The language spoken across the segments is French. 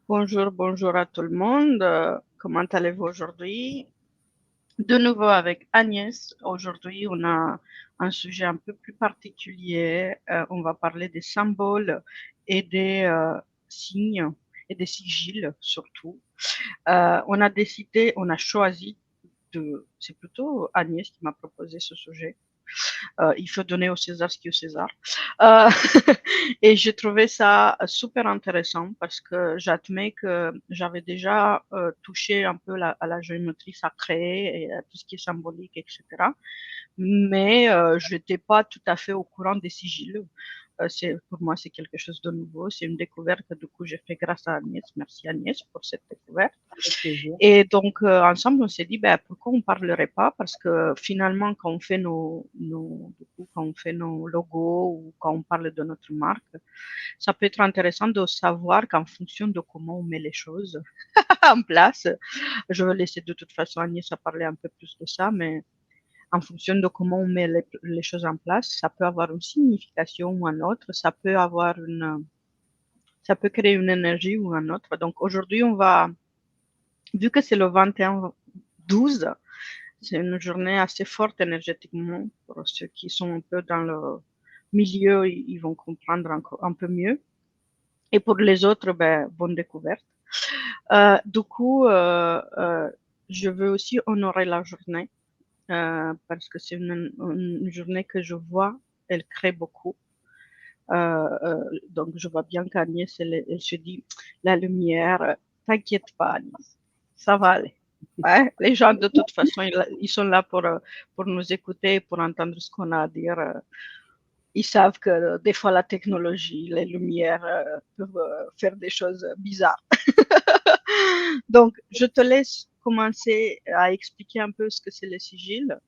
Bonjour, bonjour à tout le monde. Comment allez-vous aujourd'hui? De nouveau avec Agnès. Aujourd'hui, on a un sujet un peu plus particulier. On va parler des symboles et des signes et des sigils surtout. On a choisi c'est plutôt Agnès qui m'a proposé ce sujet. Il faut donner au César ce qui est au César. Euh, et j'ai trouvé ça super intéressant parce que j'admets que j'avais déjà touché un peu à la géométrie sacrée et à tout ce qui est symbolique, etc. Mais je n'étais pas tout à fait au courant des sigils. Pour moi, c'est quelque chose de nouveau. C'est une découverte que du coup j'ai fait grâce à Agnès. Merci Agnès pour cette découverte. Avec plaisir. Et donc, ensemble, on s'est dit, ben, pourquoi on ne parlerait pas? Parce que finalement, quand on fait du coup, quand on fait nos logos ou quand on parle de notre marque, ça peut être intéressant de savoir qu'en fonction de comment on met les choses en place, je vais laisser de toute façon Agnès à parler un peu plus de ça, mais en fonction de comment on met les choses en place, ça peut avoir une signification ou un autre, ça peut créer une énergie ou un autre. Donc aujourd'hui, vu que c'est le 21-12, c'est une journée assez forte énergétiquement. Pour ceux qui sont un peu dans le milieu, ils vont comprendre encore un peu mieux. Et pour les autres, ben, bonne découverte. Du coup, je veux aussi honorer la journée parce que c'est une journée que je vois, elle crée beaucoup. Donc, je vois bien qu'Agnès, elle se dit, la lumière, t'inquiète pas, Agnès, ça va aller. Ouais, les gens, de toute façon, ils sont là pour nous écouter, pour entendre ce qu'on a à dire. Ils savent que des fois, la technologie, les lumières peuvent faire des choses bizarres. Donc, je te laisse commencer à expliquer un peu ce que c'est le sigil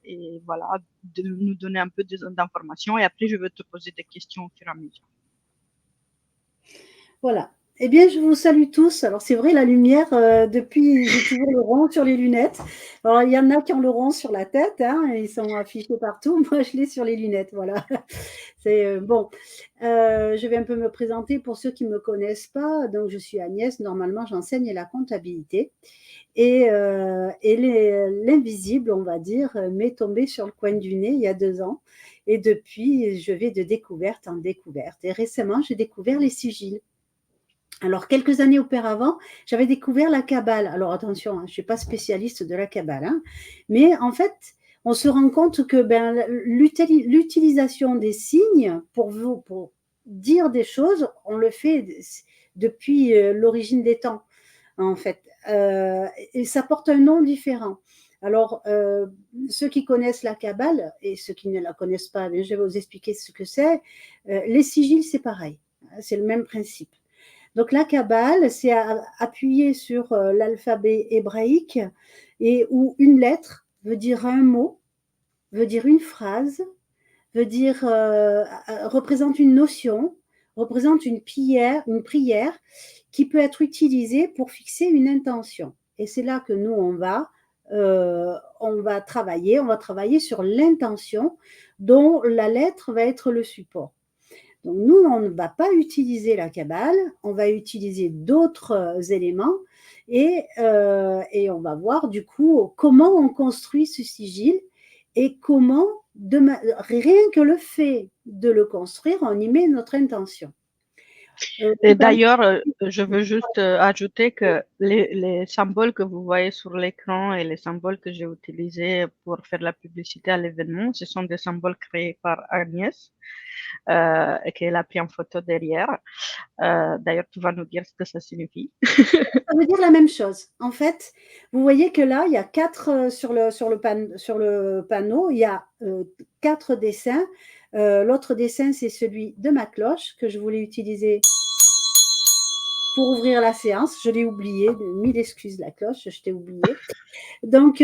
et voilà, de nous donner un peu d'informations et après, je vais te poser des questions au fur et à mesure. Voilà. Eh bien, je vous salue tous. Alors, c'est vrai, la lumière, depuis, j'ai toujours le rond sur les lunettes. Alors, il y en a qui ont le rond sur la tête, hein, et ils sont affichés partout. Moi, je l'ai sur les lunettes, voilà. C'est bon. Je vais un peu me présenter pour ceux qui ne me connaissent pas. Donc, je suis Agnès. Normalement, j'enseigne la comptabilité. Et l'invisible, on va dire, m'est tombé sur le coin du nez il y a 2 ans. Et depuis, je vais de découverte en découverte. Et récemment, j'ai découvert les sigils. Alors, quelques années auparavant, j'avais découvert la Kabbale. Alors, attention, hein, je ne suis pas spécialiste de la Kabbale, hein, mais en fait, on se rend compte que l'utilisation des signes pour dire des choses, on le fait depuis l'origine des temps, en fait. Et ça porte un nom différent. Alors, ceux qui connaissent la Kabbale et ceux qui ne la connaissent pas, je vais vous expliquer ce que c'est. Les sigils, c'est pareil. C'est le même principe. Donc la Kabbale, c'est appuyé sur l'alphabet hébraïque et où une lettre veut dire un mot, veut dire une phrase, veut dire représente une notion, représente une prière qui peut être utilisée pour fixer une intention. Et c'est là que nous on va travailler sur l'intention dont la lettre va être le support. Donc nous, on ne va pas utiliser la Kabbale, on va utiliser d'autres éléments et on va voir du coup comment on construit ce sigil et comment, rien que le fait de le construire, on y met notre intention. Et d'ailleurs, je veux juste ajouter que les symboles que vous voyez sur l'écran et les symboles que j'ai utilisés pour faire la publicité à l'événement, ce sont des symboles créés par Agnès et qu'elle a pris en photo derrière. D'ailleurs, tu vas nous dire ce que ça signifie. Ça veut dire la même chose. En fait, vous voyez que là, il y a quatre sur le panneau, il y a 4 dessins. L'autre dessin, c'est celui de ma cloche que je voulais utiliser pour ouvrir la séance. Je l'ai oublié, mille excuses la cloche, je t'ai oublié. Donc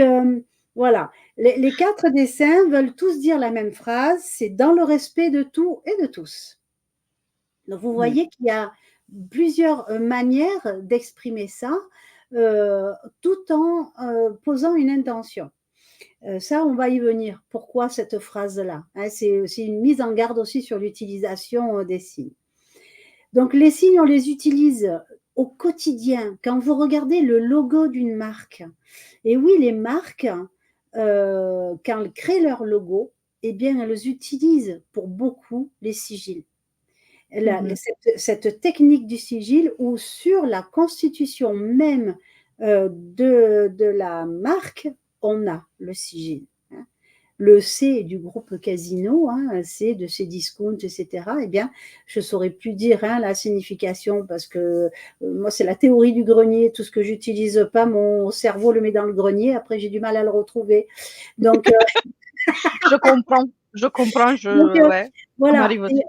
voilà, les 4 dessins veulent tous dire la même phrase, c'est dans le respect de tout et de tous. Donc vous voyez qu'il y a plusieurs manières d'exprimer ça tout en posant une intention. Ça, on va y venir. Pourquoi cette phrase-là, hein, c'est une mise en garde aussi sur l'utilisation des signes. Donc les signes, on les utilise au quotidien, quand vous regardez le logo d'une marque, et oui, les marques, quand elles créent leur logo, eh bien, elles utilisent pour beaucoup les sigils. Cette technique du sigil où sur la constitution même de la marque, on a le sigil. Hein. Le C du groupe Casino, hein, C de Cdiscount, etc. Eh bien, je ne saurais plus dire hein, la signification parce que moi, c'est la théorie du grenier. Tout ce que j'utilise pas, mon cerveau le met dans le grenier. Après, j'ai du mal à le retrouver. Donc, je comprends. donc Ouais, ça voilà. m'arrive aussi.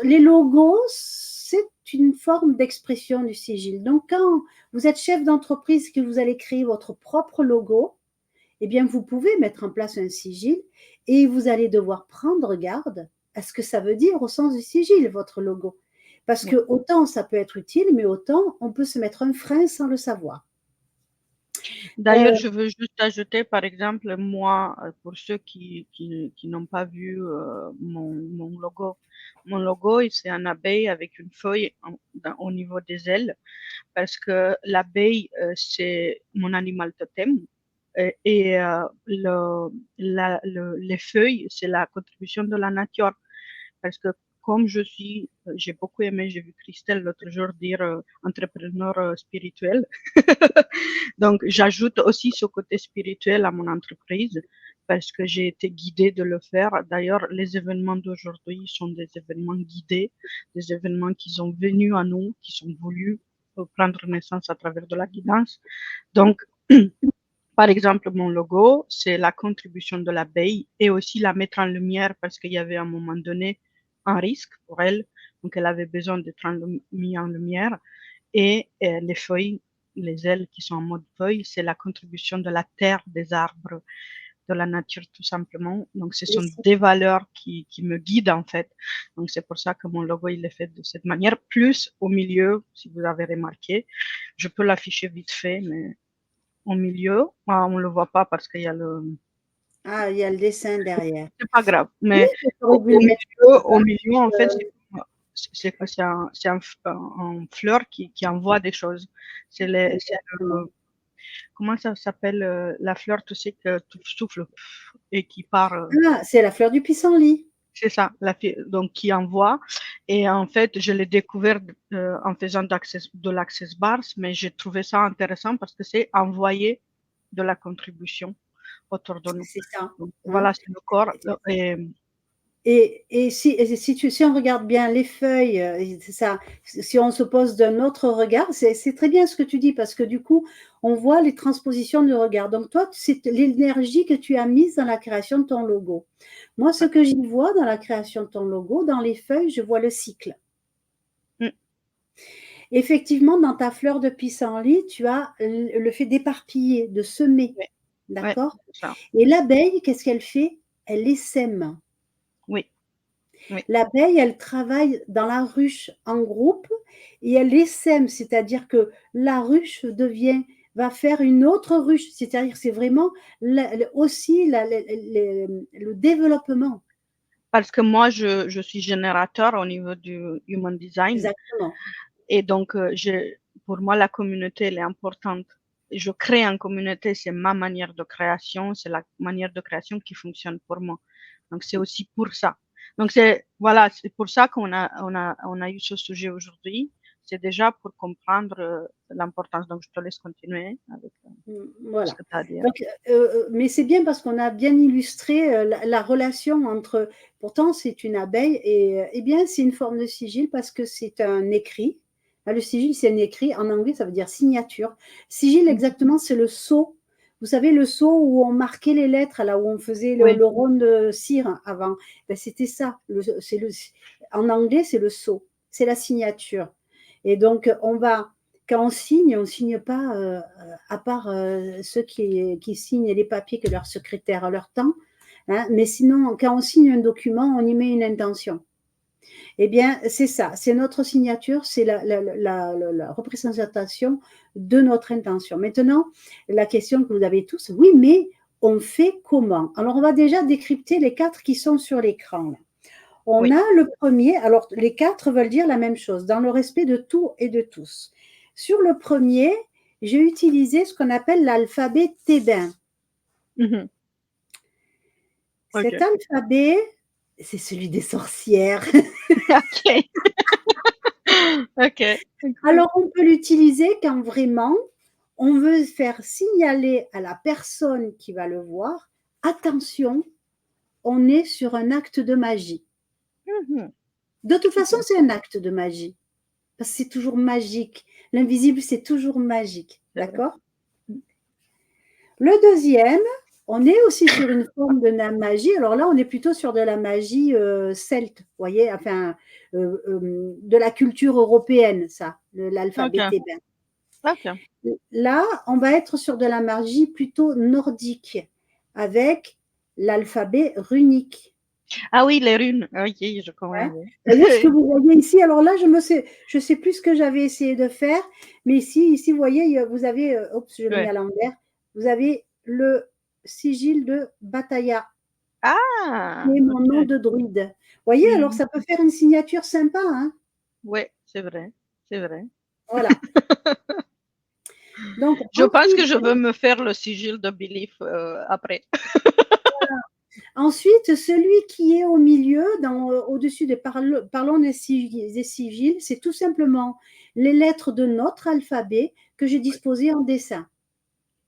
Les logos, c'est une forme d'expression du sigil. Donc, quand vous êtes chef d'entreprise, que vous allez créer votre propre logo, eh bien, vous pouvez mettre en place un sigil et vous allez devoir prendre garde à ce que ça veut dire au sens du sigil, votre logo. Parce que autant ça peut être utile, mais autant on peut se mettre un frein sans le savoir. D'ailleurs, je veux juste ajouter, par exemple, moi, pour ceux qui n'ont pas vu mon logo, c'est un abeille avec une feuille au niveau des ailes, parce que l'abeille, c'est mon animal totem. Et les feuilles, c'est la contribution de la nature. Parce que comme j'ai beaucoup aimé, j'ai vu Christelle l'autre jour dire entrepreneur spirituel. Donc, j'ajoute aussi ce côté spirituel à mon entreprise parce que j'ai été guidée de le faire. D'ailleurs, les événements d'aujourd'hui sont des événements guidés, des événements qui sont venus à nous, qui sont voulus prendre naissance à travers de la guidance. Donc, par exemple, mon logo, c'est la contribution de l'abeille et aussi la mettre en lumière parce qu'il y avait à un moment donné un risque pour elle. Donc, elle avait besoin d'être mise en lumière. Et les feuilles, les ailes qui sont en mode feuille, c'est la contribution de la terre, des arbres, de la nature tout simplement. Donc, ce sont des valeurs qui me guident en fait. Donc, c'est pour ça que mon logo, il est fait de cette manière. Plus au milieu, si vous avez remarqué, je peux l'afficher vite fait, mais au milieu, on ne le voit pas parce qu'il y a le... Ah, il y a le dessin derrière. C'est pas grave, Oui, mais au milieu, en fait, c'est un fleur qui envoie des choses. Comment ça s'appelle la fleur, tu sais, que tu souffles et qui part. Ah, c'est la fleur du pissenlit. C'est ça, donc qui envoie. Et en fait, je l'ai découvert en faisant de l'Access Bars, mais j'ai trouvé ça intéressant parce que c'est envoyer de la contribution autour de nous. C'est ça. Donc, voilà, c'est le corps. Et si on regarde bien les feuilles, ça, si on se pose d'un autre regard, c'est très bien ce que tu dis parce que du coup, on voit les transpositions du regard. Donc toi, c'est l'énergie que tu as mise dans la création de ton logo. Moi, ce que j'y vois dans la création de ton logo, dans les feuilles, je vois le cycle. Effectivement, dans ta fleur de pissenlit, tu as le fait d'éparpiller, de semer. D'accord? Et l'abeille, qu'est-ce qu'elle fait? Elle essaime. Oui. L'abeille, elle travaille dans la ruche en groupe et elle essaime, c'est-à-dire que la ruche va faire une autre ruche, c'est-à-dire c'est vraiment aussi le développement. Parce que moi, je suis générateur au niveau du Human Design. Exactement. Et donc, pour moi, la communauté, elle est importante. Je crée une communauté, c'est ma manière de création, c'est la manière de création qui fonctionne pour moi. Donc, c'est aussi pour ça. Donc, c'est pour ça qu'on a eu ce sujet aujourd'hui. C'est déjà pour comprendre l'importance. Donc, je te laisse continuer avec voilà. ce que tu as à dire. Donc, mais c'est bien parce qu'on a bien illustré la relation entre. Pourtant, c'est une abeille et bien, c'est une forme de sigil parce que c'est un écrit. Le sigil, c'est un écrit. En anglais, ça veut dire signature. Sigil, exactement, c'est le sceau. Vous savez, le sceau où on marquait les lettres, là où on faisait le rond de cire avant. Ben, c'était ça. En anglais, c'est le sceau. C'est la signature. Et donc, quand on signe pas, à part ceux qui signent les papiers que leur secrétaire leur tend. Hein, mais sinon, quand on signe un document, on y met une intention. Eh bien, c'est ça, c'est notre signature, c'est la représentation de notre intention. Maintenant, la question que vous avez tous, oui, mais on fait comment? Alors, on va déjà décrypter les 4 qui sont sur l'écran. On Oui. a le premier, alors les 4 veulent dire la même chose, dans le respect de tout et de tous. Sur le premier, j'ai utilisé ce qu'on appelle l'alphabet thébain. Mhm. Cet OK. alphabet, c'est celui des sorcières. OK. OK. Alors, on peut l'utiliser quand vraiment on veut faire signaler à la personne qui va le voir, attention, on est sur un acte de magie. Mhm. De toute façon, OK. c'est un acte de magie, parce que c'est toujours magique. L'invisible, c'est toujours magique, C'est vrai. d'accord? Le deuxième, on est aussi sur une forme de la magie. Alors là, on est plutôt sur de la magie celte, vous voyez, enfin, de la culture européenne, ça, l'alphabet OK. thébain. OK. Là, on va être sur de la magie plutôt nordique, avec l'alphabet runique. Ah oui, les runes. OK, je Hein. connais, oui. D'ailleurs, ce que vous voyez ici, alors là, je sais plus ce que j'avais essayé de faire, mais ici, vous voyez, vous avez, oups, je l'ai mis Ouais. à l'envers, vous avez le sigil de Bataaya, qui Ah! est mon nom OK. de druide. Vous voyez, alors Mmh. ça peut faire une signature sympa, hein. Ouais, c'est vrai, c'est vrai. Voilà. Donc Je pense que ensuite, je veux me faire le sigil de Belief, après. ensuite, celui qui est au milieu, au-dessus parlons des sigils, c'est tout simplement les lettres de notre alphabet que j'ai Oui. disposées en dessin.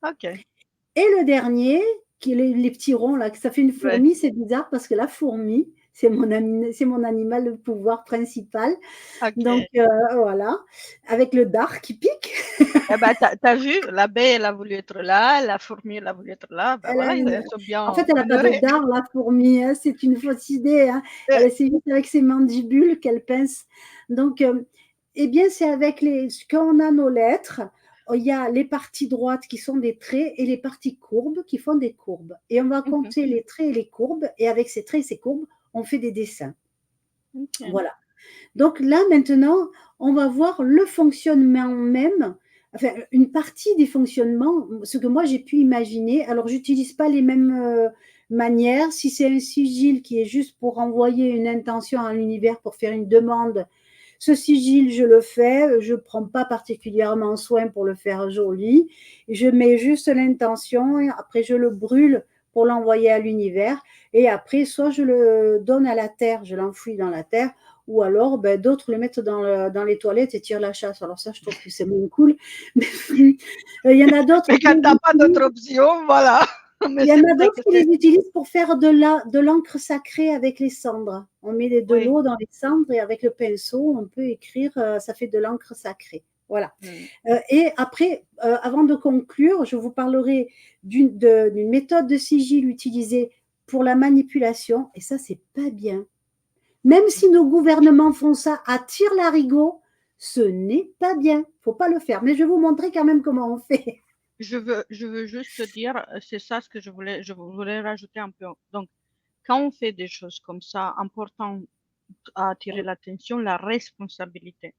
OK. Et le dernier, qui est les petits ronds là, que ça fait une Ouais. fourmi, c'est bizarre parce que la fourmi, c'est mon animal de pouvoir principal. Donc OK. voilà, avec le dard qui pique. Eh ben, tu as vu, l'abeille, elle a voulu être là, la fourmi, elle a voulu être là, ben Elle a voilà, une... elles sont En fait, bien elle n'a pas de honorées. dard, la fourmi, hein, c'est une fausse idée. Hein. Heu, C'est juste avec ses mandibules qu'elle pince. Donc, eh bien, c'est avec quand on a nos lettres, il y a les parties droites qui sont des traits et les parties courbes qui font des courbes. Et on va mmh compter les traits et les courbes, et avec ces traits et ces courbes, on fait des dessins. OK. Voilà. Donc là, maintenant, on va voir le fonctionnement même, enfin, une partie des fonctionnements, ce que moi j'ai pu imaginer. Alors, j'utilise pas les mêmes manières. Si c'est un sigil qui est juste pour envoyer une intention à l'univers, pour faire une demande, ce sigil, je le fais. Je ne prends pas particulièrement soin pour le faire joli. Je mets juste l'intention, et après je le brûle pour l'envoyer à l'univers. Et après, soit je le donne à la terre, je l'enfouis dans la terre, ou alors ben, d'autres le mettent dans les toilettes et tirent la chasse. Alors ça, je trouve que c'est moins cool. Mais il y en a d'autres Mais qui quand tu as pas d'autre option, voilà. Mais il y en c'est a vrai d'autres que qui les c'est utilisent pour faire de l'encre sacrée avec les cendres. On met de oui. l'eau dans les cendres et avec le pinceau, on peut écrire, ça fait de l'encre sacrée. Voilà. Mmh. Et après, avant de conclure, je vous parlerai d'une méthode de sigil utilisée pour la manipulation. Et ça, c'est pas bien. Même si nos gouvernements font ça à tire-larigot, ce n'est pas bien. Il ne faut pas le faire. Mais je vais vous montrer quand même comment on fait. Je veux juste te dire, c'est ça ce que je voulais rajouter un peu. Donc, quand on fait des choses comme ça, important à attirer l'attention, la responsabilité.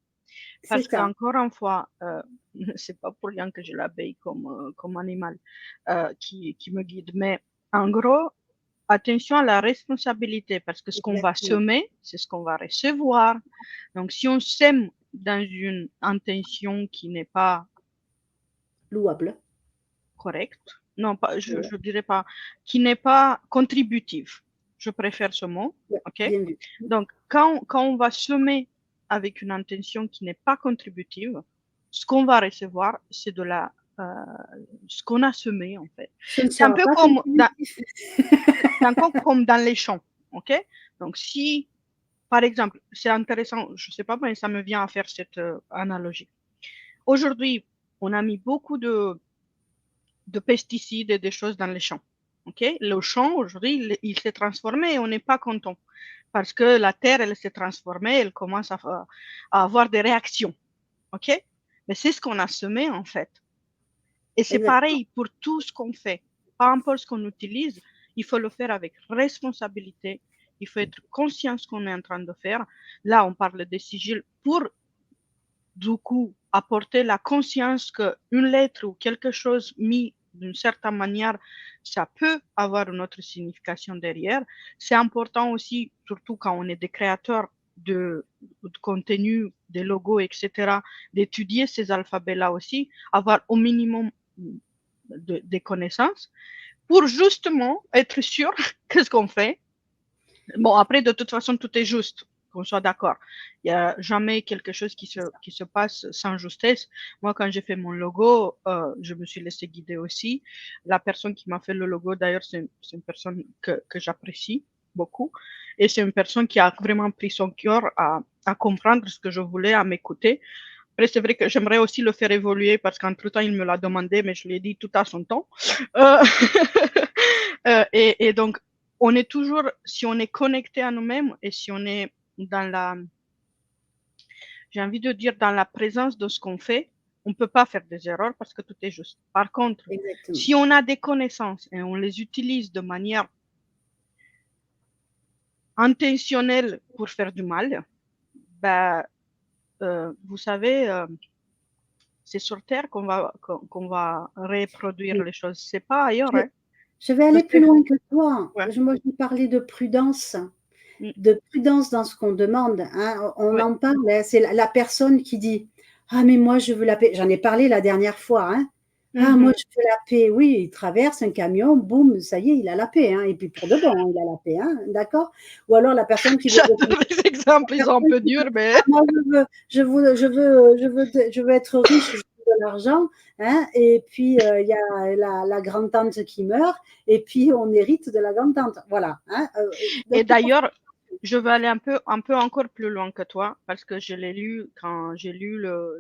C'est Parce ça. qu'encore une fois, c'est pas pour rien que j'ai l'abeille comme animal qui me guide. Mais en gros, attention à la responsabilité, parce que ce qu'on va Exactement. semer, c'est ce qu'on va recevoir. Donc, si on sème dans une intention qui n'est pas Louable. correcte, non, pas, Ouais, je dirais pas, qui n'est pas contributive, je préfère ce mot, ouais, ok? bien vu. Donc, quand on va semer avec une intention qui n'est pas contributive, ce qu'on va recevoir, c'est euh, ce qu'on a semé, en fait. Ce ne C'est un sera peu pas comme contributif. c'est encore comme dans les champs, ok? Donc, si, par exemple, c'est intéressant, je sais pas, mais ça me vient à faire cette analogie. Aujourd'hui, on a mis beaucoup de pesticides et des choses dans les champs. Ok, le champ, aujourd'hui, il s'est transformé et on n'est pas content parce que la terre, elle s'est transformée, elle commence à avoir des réactions. Ok, mais c'est ce qu'on a semé en fait. Et c'est Exactement. pareil pour tout ce qu'on fait. Peu importe ce qu'on utilise, il faut le faire avec responsabilité. Il faut être conscient de ce qu'on est en train de faire. Là, on parle des sigils pour, du coup, apporter la conscience qu'une lettre ou quelque chose mis d'une certaine manière, ça peut avoir une autre signification derrière. C'est important aussi, surtout quand on est des créateurs de contenu, des logos, etc., d'étudier ces alphabets-là aussi, avoir au minimum des connaissances pour justement être sûr qu'est-ce qu'on fait. Bon, après, de toute façon, tout est juste, qu'on soit d'accord. Il n'y a jamais quelque chose qui se passe sans justesse. Moi, quand j'ai fait mon logo, je me suis laissé guider aussi. La personne qui m'a fait le logo, d'ailleurs, c'est une personne que j'apprécie beaucoup. Et c'est une personne qui a vraiment pris son cœur à comprendre ce que je voulais, à m'écouter. Après, c'est vrai que j'aimerais aussi le faire évoluer parce qu'entre-temps, il me l'a demandé, mais je lui ai dit tout à son temps. Et donc, on est toujours, si on est connecté à nous-mêmes et si on est dans j'ai envie de dire, dans la présence de ce qu'on fait, on ne peut pas faire des erreurs parce que tout est juste. Par contre, Exactement. si on a des connaissances et on les utilise de manière intentionnelle pour faire du mal, ben, vous savez, c'est sur Terre qu'on va reproduire les choses. C'est pas ailleurs. Je, Hein. je vais aller plus loin que toi. Ouais. Moi, je vais parler de prudence Mm. dans ce qu'on demande. Hein. On Ouais. en parle, hein. C'est la personne qui dit ah, mais moi, je veux la paix. J'en ai parlé la dernière fois. Hein. Ah, moi, je veux la paix. Oui, il traverse un camion, boum, ça y est, il a la paix. Hein. Et puis pour de bon, il a la paix. Hein. D'accord. Ou alors la personne qui veut. J'adore les exemples, ils sont un peu durs, mais. Ah, moi, je veux être riche, je veux de l'argent. Hein. Et puis, il y a la grand-tante qui meurt. Et puis, on hérite de la grand-tante. Voilà. Hein. Et d'ailleurs, je vais aller un peu encore plus loin que toi, parce que je l'ai lu quand j'ai lu le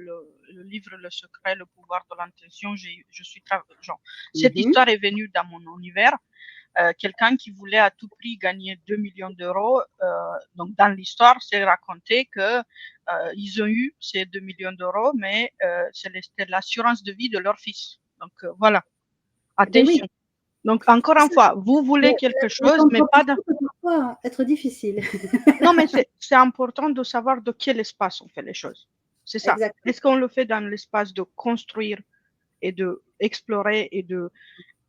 livre Le secret, le pouvoir de l'intention. Cette histoire est venue dans mon univers. Quelqu'un qui voulait à tout prix gagner 2 millions d'euros. Donc, dans l'histoire, c'est raconté que ils ont eu ces 2 millions d'euros, mais c'était l'assurance de vie de leur fils. Donc, voilà. Attention. Oui. Donc, encore une fois, vous voulez quelque chose, mais pas de. Parfois être difficile. Non, mais c'est important de savoir de quel espace on fait les choses. C'est ça. Exactement. Est-ce qu'on le fait dans l'espace de construire et de explorer et de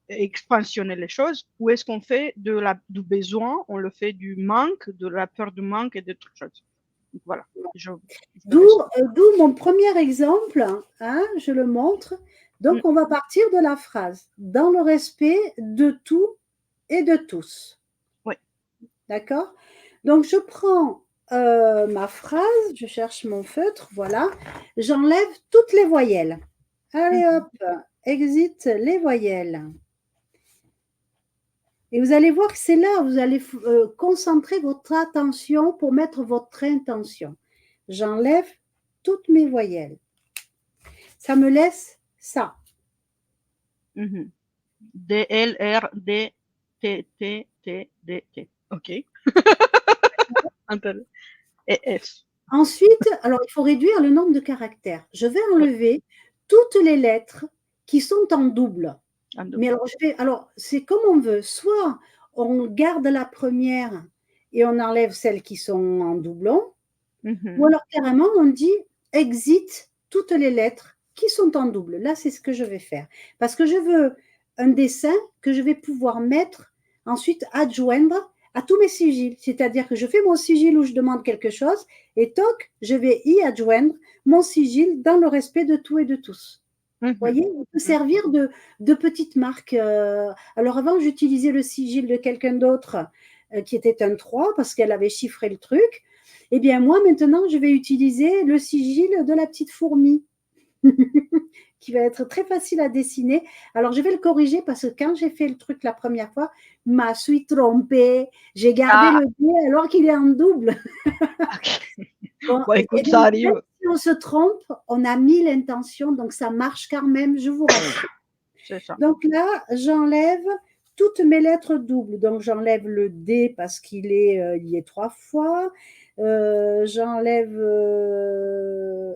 expansionner les choses, ou est-ce qu'on fait du besoin, on le fait du manque, de la peur du manque et d'autres choses. Donc, voilà. D'où mon premier exemple, hein, je le montre. Donc, on va partir de la phrase « dans le respect de tout et de tous ». Oui. D'accord? Donc, je prends ma phrase, je cherche mon feutre, voilà. J'enlève toutes les voyelles. Allez hop, exit les voyelles. Et vous allez voir que c'est là où vous allez concentrer votre attention pour mettre votre intention. J'enlève toutes mes voyelles. Ça me laisse ça. D, L, R, D, T, T, T, D, T. OK. Et F. Ensuite, alors il faut réduire le nombre de caractères. Je vais enlever toutes les lettres qui sont en double. Mais alors, c'est comme on veut. Soit on garde la première et on enlève celles qui sont en doublon, ou alors carrément on dit exit toutes les lettres qui sont en double. Là, c'est ce que je vais faire. Parce que je veux un dessin que je vais pouvoir mettre, ensuite adjoindre à tous mes sigils. C'est-à-dire que je fais mon sigil où je demande quelque chose et toc, je vais y adjoindre mon sigil dans le respect de tout et de tous. Vous voyez, on peut servir de petite marque. Alors avant, j'utilisais le sigil de quelqu'un d'autre qui était un 3 parce qu'elle avait chiffré le truc. Eh bien, moi, maintenant, je vais utiliser le sigil de la petite fourmi qui va être très facile à dessiner. Alors, je vais le corriger parce que quand j'ai fait le truc la première fois, je me suis trompée. J'ai gardé le D alors qu'il est en double. Bon, écoute, ça arrive. Même si on se trompe, on a mis l'intention, donc ça marche quand même, je vous rassure. C'est ça. Donc là, j'enlève toutes mes lettres doubles. Donc, j'enlève le D parce qu'il y est 3 fois. J'enlève,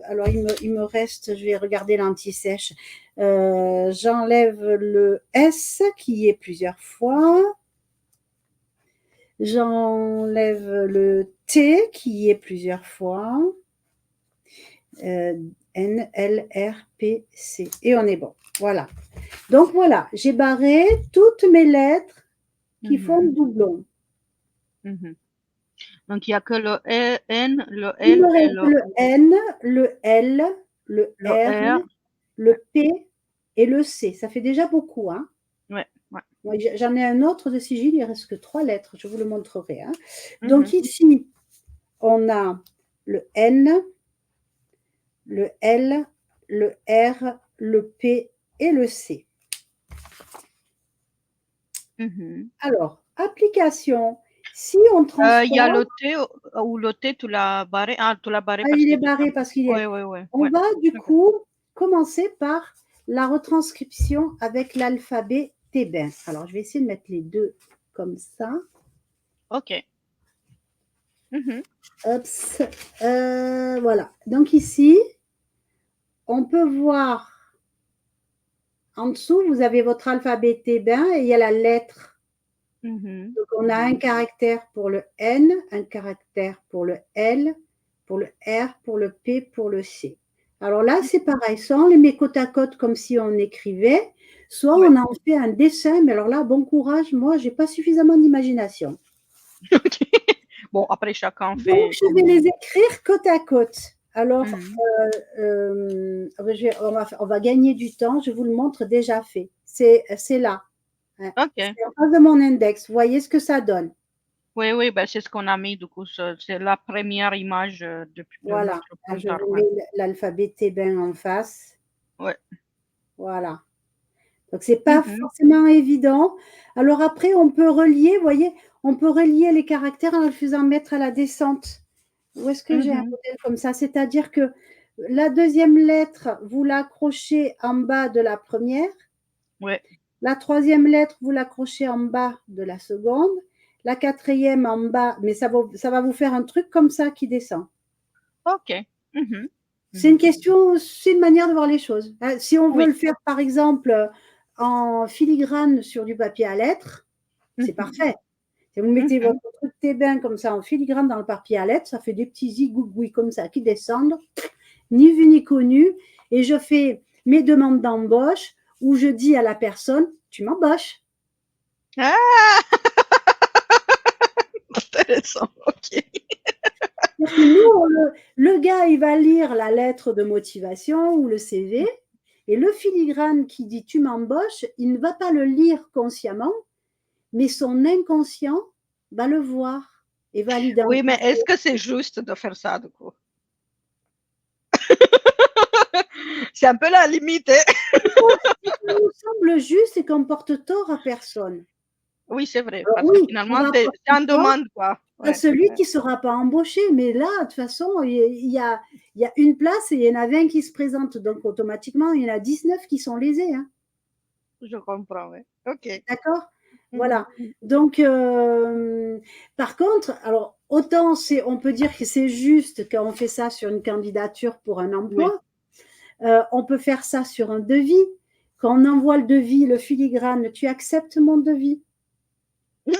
alors il me reste, je vais regarder l'anti-sèche. J'enlève le S qui y est plusieurs fois. J'enlève le T qui y est plusieurs fois. N, L, R, P, C. Et on est bon. Voilà. Donc voilà, j'ai barré toutes mes lettres qui font doublon. Donc, il n'y a que le N, le Il L me et reste le N, le L, le R, R. le P et le C. Ça fait déjà beaucoup, hein. Ouais, ouais. Moi, j'en ai un autre de sigil, il reste que 3 lettres, je vous le montrerai, hein. Donc ici, on a le N, le L, le R, le P et le C. Alors, application, si on transforme… Il y a le T, ou le T, tu l'as barré. Ah, tu l'as barré parce il que est barré parce qu'il est… Oui. On va du coup commencer par la retranscription avec l'alphabet thébain. Alors, je vais essayer de mettre les deux comme ça. Ok. Oups. Voilà. Donc ici, on peut voir en dessous, vous avez votre alphabet thébain et il y a la lettre. Donc, on a un caractère pour le N, un caractère pour le L, pour le R, pour le P, pour le C. Alors là, c'est pareil. Soit on les met côte à côte comme si on écrivait, soit on en fait un dessin. Mais alors là, bon courage, moi, je n'ai pas suffisamment d'imagination. Bon, après, chacun fait… Donc, je vais les écrire côte à côte. Alors, on va gagner du temps. Je vous le montre déjà fait. C'est là. Ok. C'est en face de mon index. Vous voyez ce que ça donne. Oui, ben, c'est ce qu'on a mis, du coup, c'est la première image depuis Voilà. notre Je pointeur. vous mets l'alphabet thébain en face. Ouais. Voilà. Donc, ce n'est pas forcément évident. Alors après, on peut relier, vous voyez, on peut relier les caractères en le faisant mettre à la descente. Où est-ce que j'ai un modèle comme ça? C'est-à-dire que la deuxième lettre, vous l'accrochez en bas de la première. Ouais. La troisième lettre, vous l'accrochez en bas de la seconde. La quatrième en bas, mais ça va vous faire un truc comme ça qui descend. Ok. C'est une question, c'est une manière de voir les choses. Si on veut le faire, par exemple, en filigrane sur du papier à lettres, c'est parfait. Si vous mettez votre truc thébain comme ça en filigrane dans le papier à lettres, ça fait des petits zigouigouis comme ça qui descendent, ni vu ni connu. Et je fais mes demandes d'embauche où je dis à la personne, tu m'embauches. Ah intéressant, ok. Nous, le gars, il va lire la lettre de motivation ou le CV, et le filigrane qui dit tu m'embauches, il ne va pas le lire consciemment, mais son inconscient va le voir et va l'identifier. Oui, mais est-ce que c'est juste de faire ça, du coup? C'est un peu la limite. Ce qui nous semble juste et qu'on porte tort à personne. Oui, c'est vrai, Alors parce que oui, finalement, c'est en demande, quoi. à celui qui ne sera pas embauché, mais là, de toute façon, il y a une place et il y en a 20 qui se présentent, donc automatiquement, il y en a 19 qui sont lésés. Hein. Je comprends, oui. Ok. D'accord. Voilà. Donc, par contre, alors autant on peut dire que c'est juste quand on fait ça sur une candidature pour un emploi, on peut faire ça sur un devis. Quand on envoie le devis, le filigrane, tu acceptes mon devis? Ok.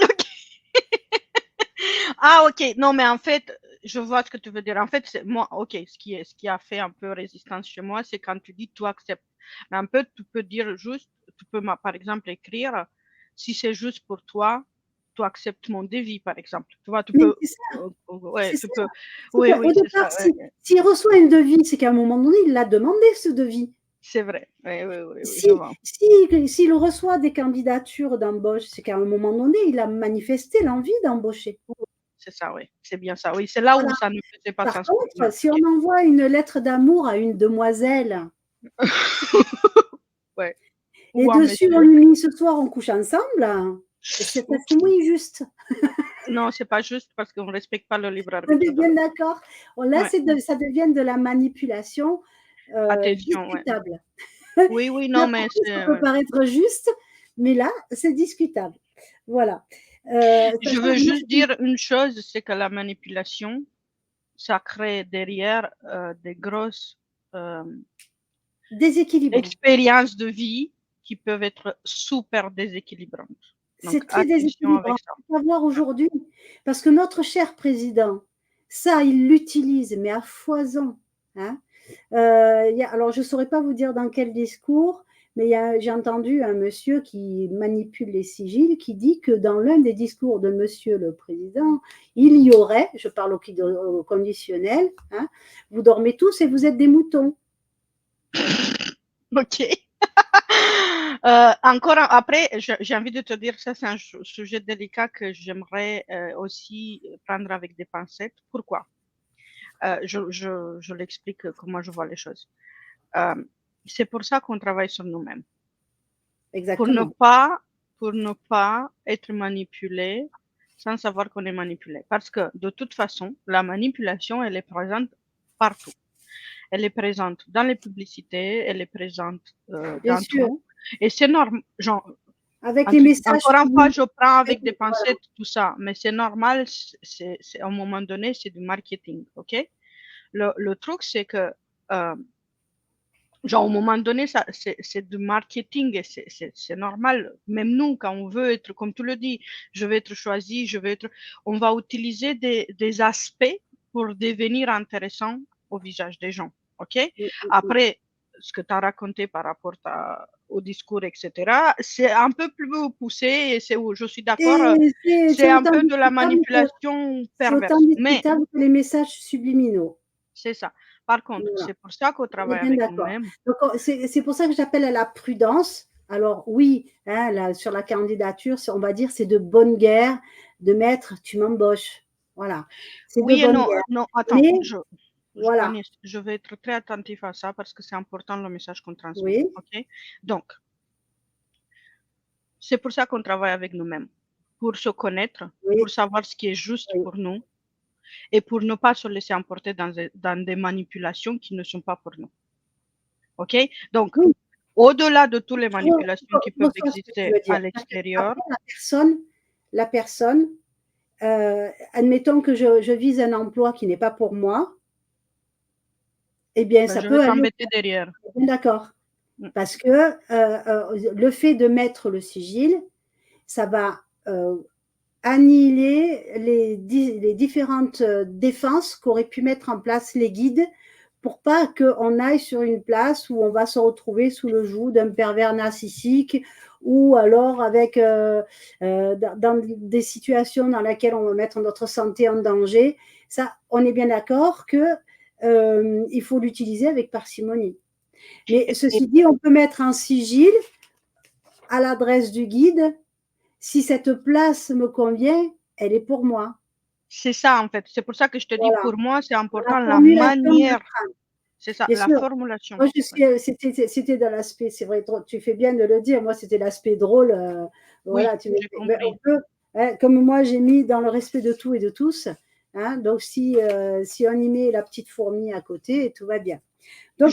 Ah, ok. Non, mais en fait, je vois ce que tu veux dire. En fait, moi, ok, ce qui a fait un peu résistance chez moi, c'est quand tu dis tu acceptes. Mais un peu, tu peux dire juste, tu peux, par exemple, écrire, si c'est juste pour toi, tu acceptes mon devis, par exemple. Tu vois, tu Mais peux, c'est ça. ouais, tu peux, Au oui, c'est départ, ça. s'il reçoit un devis, c'est qu'à un moment donné, il l'a demandé, ce devis. C'est vrai. Oui, je vois. S'il reçoit des candidatures d'embauche, c'est qu'à un moment donné, il a manifesté l'envie d'embaucher. C'est ça, oui. C'est bien ça. Oui, c'est là Voilà. où ça ne faisait pas Par sens pour moi. contre, si on envoie une lettre d'amour à une demoiselle Ouais. et Ou un dessus on monsieur. lui met ce soir on couche ensemble, c'est moins juste. Non, c'est pas juste parce qu'on ne respecte pas le libre On arbitre est de bien l'autre. d'accord. Là, Ouais. ça devient de la manipulation Attention, ouais. discutable. Oui, Là, non, mais par contre, ça c'est. peut paraître juste, mais là, c'est discutable. Voilà. Je veux juste dire une chose, c'est que la manipulation, ça crée derrière des grosses déséquilibre. expériences de vie qui peuvent être super déséquilibrantes. Donc, C'est très attention déséquilibrant. avec ça. On va voir aujourd'hui, parce que notre cher président, ça, il l'utilise, mais à foison. Hein. Alors, je ne saurais pas vous dire dans quel discours, Mais j'ai entendu un monsieur qui manipule les sigils qui dit que dans l'un des discours de monsieur le président, il y aurait, je parle au conditionnel, hein, vous dormez tous et vous êtes des moutons. Ok. Encore après, j'ai envie de te dire, ça c'est un sujet délicat que j'aimerais aussi prendre avec des pincettes. Pourquoi? Je l'explique comment je vois les choses. C'est pour ça qu'on travaille sur nous-mêmes. Exactement. Pour ne pas être manipulé sans savoir qu'on est manipulé. Parce que de toute façon, la manipulation, elle est présente partout. Elle est présente dans les publicités, elle est présente Bien dans sûr. tout. Et c'est normal. Avec les messages. Encore une fois, je prends avec des pincettes tout ça, mais c'est normal. À un moment donné, c'est du marketing, ok? Le truc, c'est que genre, au moment donné, c'est du marketing et c'est normal. Même nous, quand on veut être, comme tu le dis, je veux être choisi, on va utiliser des aspects pour devenir intéressant au visage des gens. OK? Après, ce que tu as raconté par rapport au discours, etc., c'est un peu plus poussé et c'est où je suis d'accord, c'est un peu de la manipulation perverse. C'est autant discutable que les messages subliminaux. C'est ça. Par contre, Voilà. c'est pour ça qu'on travaille avec nous-mêmes. Donc, c'est pour ça que j'appelle à la prudence. Alors oui, hein, là, sur la candidature, on va dire c'est de bonne guerre de mettre tu m'embauches. Voilà. C'est Oui de et bonne non, guerre. non, attends, Mais, voilà. voilà. Je vais être très attentif à ça parce que c'est important le message qu'on transmet. Oui. OK? Donc, c'est pour ça qu'on travaille avec nous-mêmes. Pour se connaître, Oui. pour savoir ce qui est juste Oui. pour nous et pour ne pas se laisser emporter dans des manipulations qui ne sont pas pour nous. OK? Donc, Oui. au-delà de toutes les manipulations qui peuvent exister à l'extérieur. La personne, admettons que je vise un emploi qui n'est pas pour moi, eh bien, ça Je peut vais aller. t'embêter derrière. D'accord. Parce que le fait de mettre le sigil, ça va annihiler les différentes défenses qu'auraient pu mettre en place les guides pour pas qu'on aille sur une place où on va se retrouver sous le joug d'un pervers narcissique ou alors avec dans des situations dans lesquelles on va mettre notre santé en danger. Ça, on est bien d'accord que il faut l'utiliser avec parcimonie. Mais ceci dit, on peut mettre un sigil à l'adresse du guide. Si cette place me convient, elle est pour moi. C'est ça, en fait. C'est pour ça que je te dis, pour moi, c'est important la manière. C'est ça, la formulation. Moi, c'était dans l'aspect, c'est vrai, tu fais bien de le dire. Moi, c'était l'aspect drôle. Voilà, oui, j'ai compris. On peut, hein, comme moi, j'ai mis dans le respect de tout et de tous. Hein, donc, si on y met la petite fourmi à côté, tout va bien. Donc,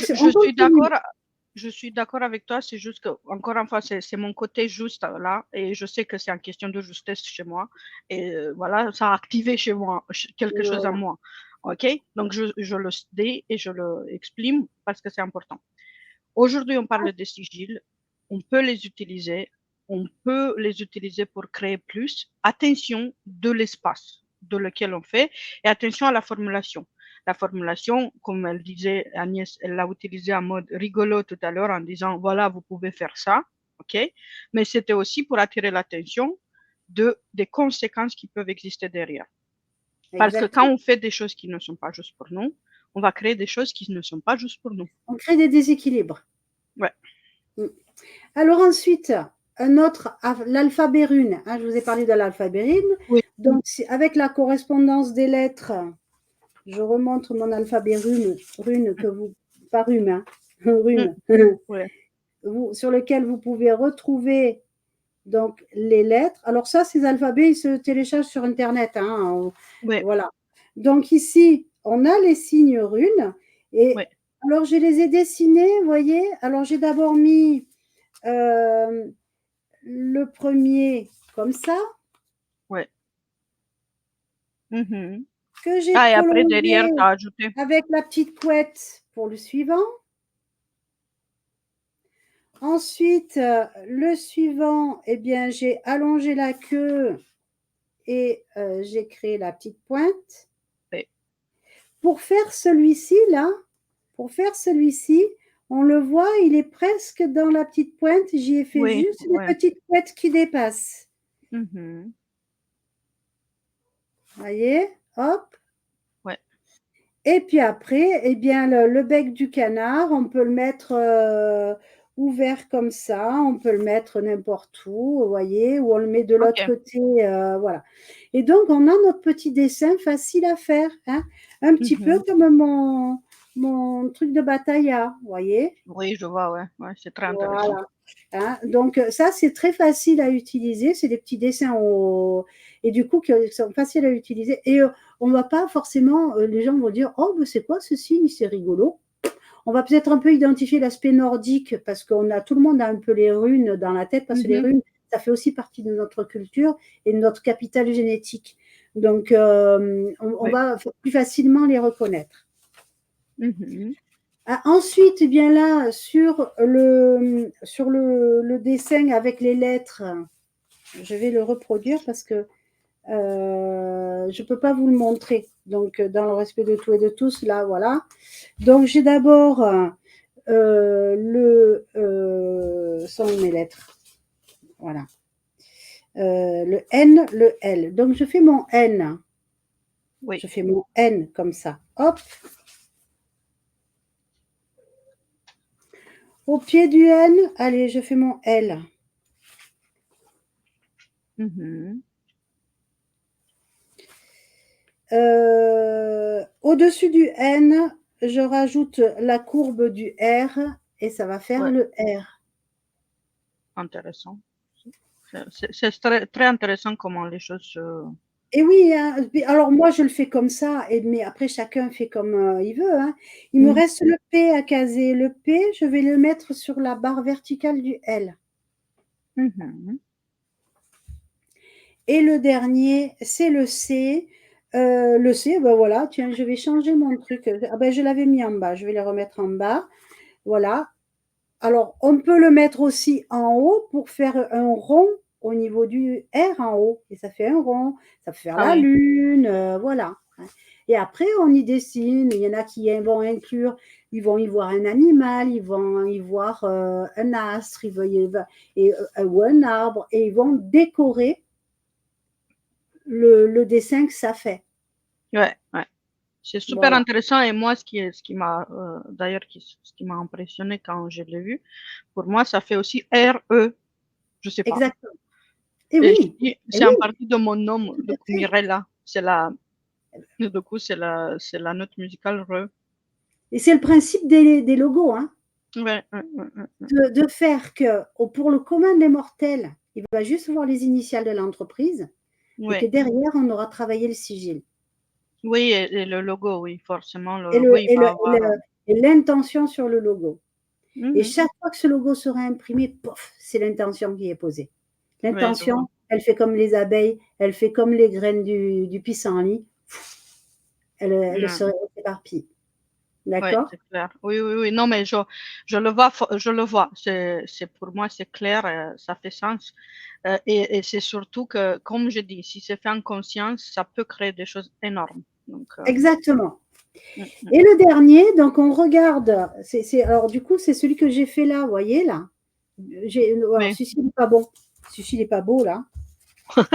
je suis d'accord avec toi. C'est juste que, encore une fois, c'est mon côté juste là. Et je sais que c'est une question de justesse chez moi. Et voilà, ça a activé chez moi quelque chose en moi. OK? Donc, je le dis et je le exprime parce que c'est important. Aujourd'hui, on parle des sigils. On peut les utiliser. On peut les utiliser pour créer plus. Attention de l'espace de lequel on fait et attention à la formulation. La formulation, comme elle disait, Agnès, elle l'a utilisée en mode rigolo tout à l'heure en disant, voilà, vous pouvez faire ça, ok? Mais c'était aussi pour attirer l'attention des conséquences qui peuvent exister derrière. Parce que quand on fait des choses qui ne sont pas justes pour nous, on va créer des choses qui ne sont pas justes pour nous. On crée des déséquilibres. Ouais. Alors ensuite, un autre, l'alphabet rune. Hein, je vous ai parlé de l'alphabet rune. Oui. Donc, avec la correspondance des lettres, je remonte mon alphabet rune que vous, pas rhume, hein, rune, Ouais. sur lequel vous pouvez retrouver donc les lettres. Alors ça, ces alphabets, ils se téléchargent sur Internet. Hein, ouais. Voilà. Donc ici, on a les signes runes. Et ouais. alors, je les ai dessinés, vous voyez. Alors, j'ai d'abord mis le premier comme ça. Ouais. Mm-hmm. Que j'ai et après, derrière, tu as ajouté. Avec la petite couette pour le suivant. Ensuite, le suivant, eh bien, j'ai allongé la queue et j'ai créé la petite pointe. Oui. Pour faire celui-ci, là, On le voit, il est presque dans la petite pointe. J'y ai fait Oui, juste ouais. des petites pointes qui dépassent. Mhm. Voyez, hop. Ouais. Et puis après, eh bien, le bec du canard, on peut le mettre ouvert comme ça, on peut le mettre n'importe où, vous voyez, ou on le met de l'autre Ok. côté, voilà. Et donc, on a notre petit dessin facile à faire, hein, un petit peu Mhm. comme mon truc de batailla, vous voyez. Oui, je vois, ouais. Ouais, c'est très intéressant. Voilà. Hein, donc ça, c'est très facile à utiliser. C'est des petits dessins et du coup qui sont faciles à utiliser. Et on ne va pas forcément, les gens vont dire, oh, mais c'est quoi ce signe, c'est rigolo. On va peut-être un peu identifier l'aspect nordique parce qu'on a tout le monde a un peu les runes dans la tête parce que les Mhm. runes, ça fait aussi partie de notre culture et de notre capital génétique. Donc, on Oui. va plus facilement les reconnaître. Mhm. Ah, ensuite, eh bien là, sur le dessin avec les lettres, je vais le reproduire parce que je ne peux pas vous le montrer. Donc, dans le respect de tout et de tous, là, voilà. Donc, j'ai d'abord sont mes lettres. Voilà. Le N, le L. Donc, je fais mon N. Oui. Je fais mon N comme ça. Hop. Au pied du N, allez, je fais mon L. Mhm. Au-dessus du N, je rajoute la courbe du R et ça va faire Ouais, le R. intéressant. C'est très, très intéressant comment les choses se... Et oui, hein, alors moi je le fais comme ça, mais après chacun fait comme il veut. Hein. Il me Mhm. reste le P à caser. Le P, je vais le mettre sur la barre verticale du L. Mhm. Et le dernier, c'est le C. Le C, ben voilà, tiens, je vais changer mon truc. Ah ben, je l'avais mis en bas, je vais le remettre en bas. Voilà. Alors, on peut le mettre aussi en haut pour faire un rond au niveau du R en haut. Et ça fait un rond, ça peut faire Ah la oui, lune, voilà. Et après, on y dessine. Il y en a qui vont inclure, ils vont y voir un animal, ils vont y voir un astre, ou un arbre, et ils vont décorer le dessin que ça fait. ouais, ouais. C'est super Voilà, intéressant et moi, ce qui m'a, d'ailleurs, ce qui m'a impressionné quand je l'ai vu, pour moi, ça fait aussi R-E, je sais pas. exactement. Et Et je oui, dis, et c'est oui, en partie de mon nom, tout de à fait. Mirella. Du coup, c'est la note musicale Re. Et c'est le principe des logos, hein. Ouais, ouais, ouais, ouais. De faire que pour le commun des mortels, il va juste voir les initiales de l'entreprise et que Ouais. derrière, on aura travaillé le sigil. Oui, et le logo, oui, forcément, le Et, logo, il va avoir. l'intention sur le logo. Et Mhm. chaque fois que ce logo sera imprimé, pof, c'est l'intention qui est posée. Ouais, je vois. L'intention, elle fait comme les abeilles, elle fait comme les graines du pissenlit, elle Ouais. se éparpille. Oui, D'accord. c'est clair. Oui, oui, oui. Non, mais je le vois, je le vois. Pour moi, c'est clair, ça fait sens. Et c'est surtout que, comme je dis, si c'est fait en conscience, ça peut créer des choses énormes. Donc, Exactement. mm, mm. Et le dernier, donc on regarde, alors du coup, c'est celui que j'ai fait là, vous voyez là. Alors, Oui. celui-ci n'est pas bon. Celui-ci n'est pas beau là. Voilà.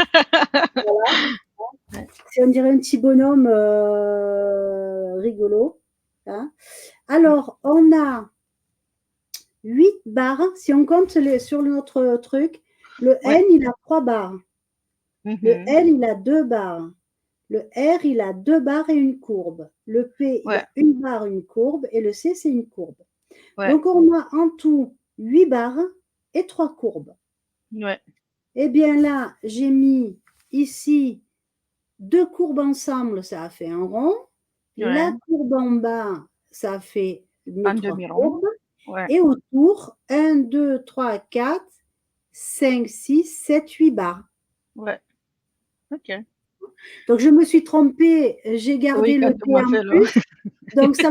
Ouais. On dirait un petit bonhomme rigolo. Hein. Alors, on a 8 barres. Si on compte sur notre truc, le Ouais. N, il a 3 barres. Le Mhm. L, il a 2 barres. Le R, il a 2 barres et une courbe. Le P, il Ouais. a une barre, une courbe. Et le C, c'est une courbe. Ouais. Donc, on a en tout 8 barres et 3 courbes. Ouais. Eh bien là, j'ai mis ici 2 courbes ensemble, ça a fait un rond. La Ouais. courbe en bas, ça a fait mes Un 3 demi-rond. courbes. Ouais. Et autour, 1, 2, 3, 4, 5, 6, 7, 8 barres. Ouais. OK. Donc, je me suis trompée, j'ai Oui, gardé quand le tu P m'as en fait le. plus. Donc, ça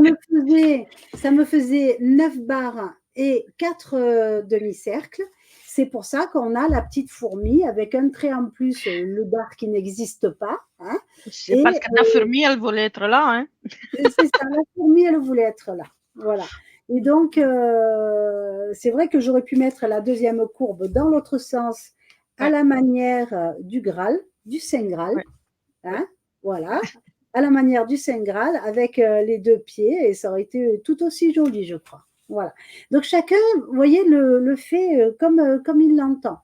me faisait 9 barres et 4 demi-cercles. C'est pour ça qu'on a la petite fourmi avec un trait en plus, le bar qui n'existe pas. Hein, C'est et parce que ta fourmi, elle voulait être là, hein. c'est ça, la fourmi, elle voulait être là. Voilà. Et donc, c'est vrai que j'aurais pu mettre la deuxième courbe dans l'autre sens, à Ouais, la manière du Graal, du Saint Graal, ouais, ouais. hein, voilà, à la manière du Saint Graal, avec les deux pieds, et ça aurait été tout aussi joli, je crois. Voilà. Donc chacun, vous voyez, le fait comme il l'entend.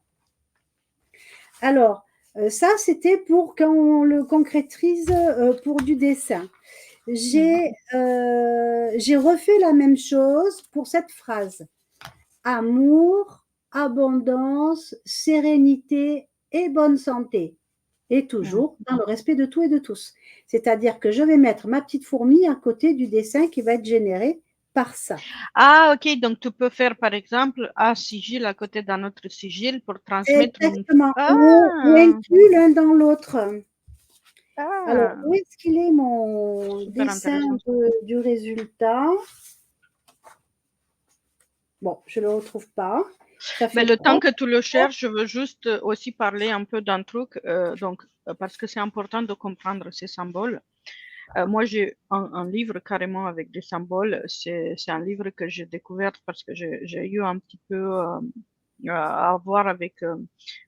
Alors, ça, c'était pour quand on le concrétise pour du dessin. Mhm. J'ai refait la même chose pour cette phrase. Amour, abondance, sérénité et bonne santé. Et Mhm. toujours dans le respect de tout et de tous. C'est-à-dire que je vais mettre ma petite fourmi à côté du dessin qui va être généré par ça. Ah, ok. Donc, tu peux faire, par exemple, un sigil à côté d'un autre sigil pour transmettre une... Exactement. Ou Ah, inclus l'un dans l'autre. Alors, ah, où est-ce qu'il est mon super dessin intéressant. du résultat? Bon, je ne le retrouve pas. Ça Mais fait le temps trop. que tu le cherches, je veux juste aussi parler un peu d'un truc, parce que c'est important de comprendre ces symboles. Moi, j'ai un livre carrément avec des symboles. C'est un livre que j'ai découvert parce que j'ai eu un petit peu à voir avec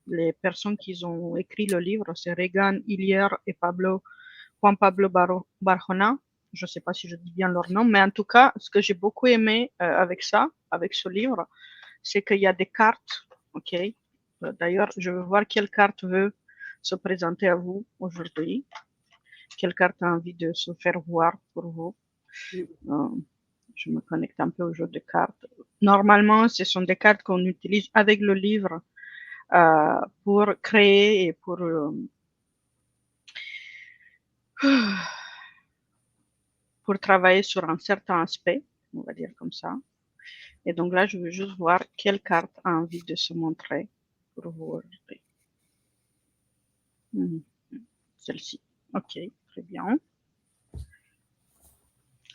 les personnes qui ont écrit le livre. C'est Regan Hillier et Juan Pablo Barjona. Je ne sais pas si je dis bien leur nom, mais en tout cas, ce que j'ai beaucoup aimé avec ça, avec ce livre, c'est qu'il y a des cartes. OK. D'ailleurs, je veux voir quelle carte veut se présenter à vous aujourd'hui. Quelle carte a envie de se faire voir pour vous. Euh, je me connecte un peu au jeu de cartes. Normalement, ce sont des cartes qu'on utilise avec le livre pour créer et pour travailler sur un certain aspect, on va dire comme ça. Et donc là, je veux juste voir quelle carte a envie de se montrer pour vous aujourd'hui. Mhm. Celle-ci. Ok, très bien.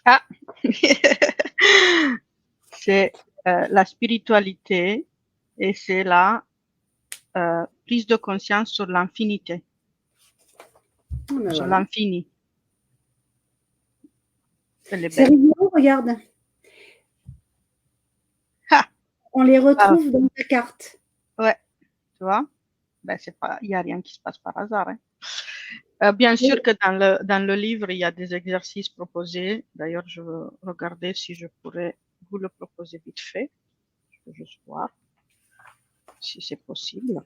Ah, c'est la spiritualité et c'est la prise de conscience sur l'infinité, Oh, ben sur voilà. l'infini. Elle est C'est belle. rigolo, regarde. Ah, On les ah, retrouve dans ta carte. ouais, tu vois, ben, c'est pas, il n'y a rien qui se passe par hasard. Hein. Bien sûr Oui. que dans le livre, il y a des exercices proposés. D'ailleurs, je veux regarder si je pourrais vous le proposer vite fait. Je veux juste voir si c'est possible.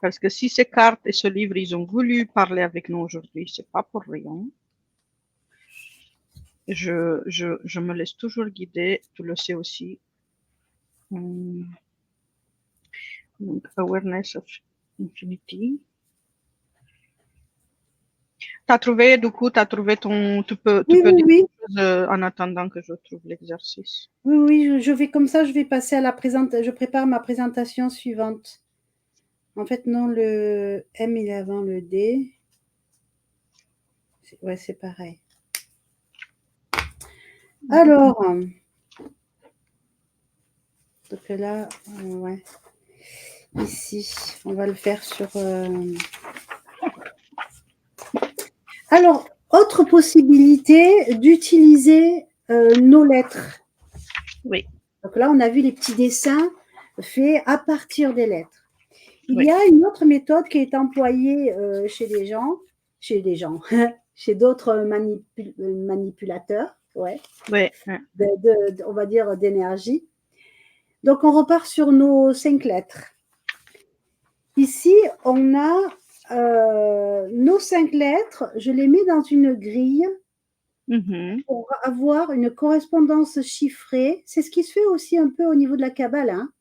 Parce que si ces cartes et ce livre, ils ont voulu parler avec nous aujourd'hui, c'est pas pour rien. Je me laisse toujours guider, tu le sais aussi. Donc, Awareness of Infinity. T'as trouvé, du coup, t'as trouvé ton, tu Oui, peux oui, dire oui. quelque chose en attendant que je trouve l'exercice. Oui, oui, je vais comme ça, je vais passer à la présentation. Je prépare ma présentation suivante. En fait, non, le M, il est avant le D. Ouais, c'est pareil. Alors, donc là, ouais, ici, on va le faire sur. Alors, autre possibilité d'utiliser nos lettres. Oui, Donc là, on a vu les petits dessins faits à partir des lettres. Il y oui, a une autre méthode qui est employée chez des gens, chez d'autres manipulateurs, ouais, oui. on va dire d'énergie. Donc, on repart sur nos 5 lettres. Ici, on a nos 5 lettres, je les mets dans une grille Mhm. pour avoir une correspondance chiffrée. C'est ce qui se fait aussi un peu au niveau de la Kabbale. Hein.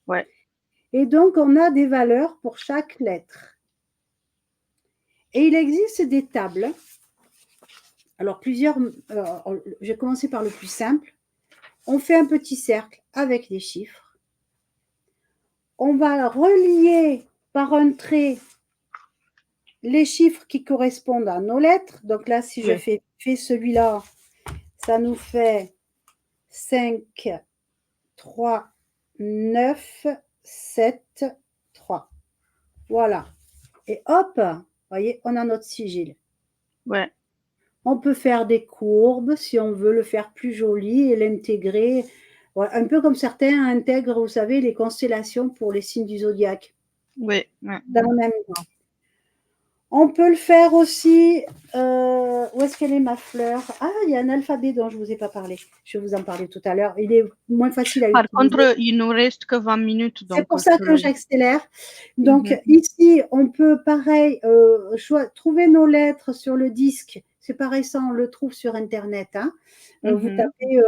Ouais, Et donc, on a des valeurs pour chaque lettre. Et il existe des tables. Alors, je vais commencer par le plus simple. On fait un petit cercle avec les chiffres. On va relier par un trait les chiffres qui correspondent à nos lettres. Donc là, si je oui, fais celui-là, ça nous fait 5, 3, 9, 7, 3. Voilà. Et hop, vous voyez, on a notre sigil. ouais. On peut faire des courbes si on veut le faire plus joli et l'intégrer. Voilà, un peu comme certains intègrent, vous savez, les constellations pour les signes du zodiaque. Oui, Dans le même temps. On peut le faire aussi. Où est-ce qu'elle est ma fleur? Ah, il y a un alphabet dont je ne vous ai pas parlé. Je vais vous en parler tout à l'heure. Il est moins facile à Par utiliser. contre, il nous reste que 20 minutes. C'est pour ça que j'accélère. Donc, Mhm. ici, on peut, pareil, trouver nos lettres sur le disque. C'est pareil, ça, on le trouve sur Internet. Hein. Vous Mhm. tapez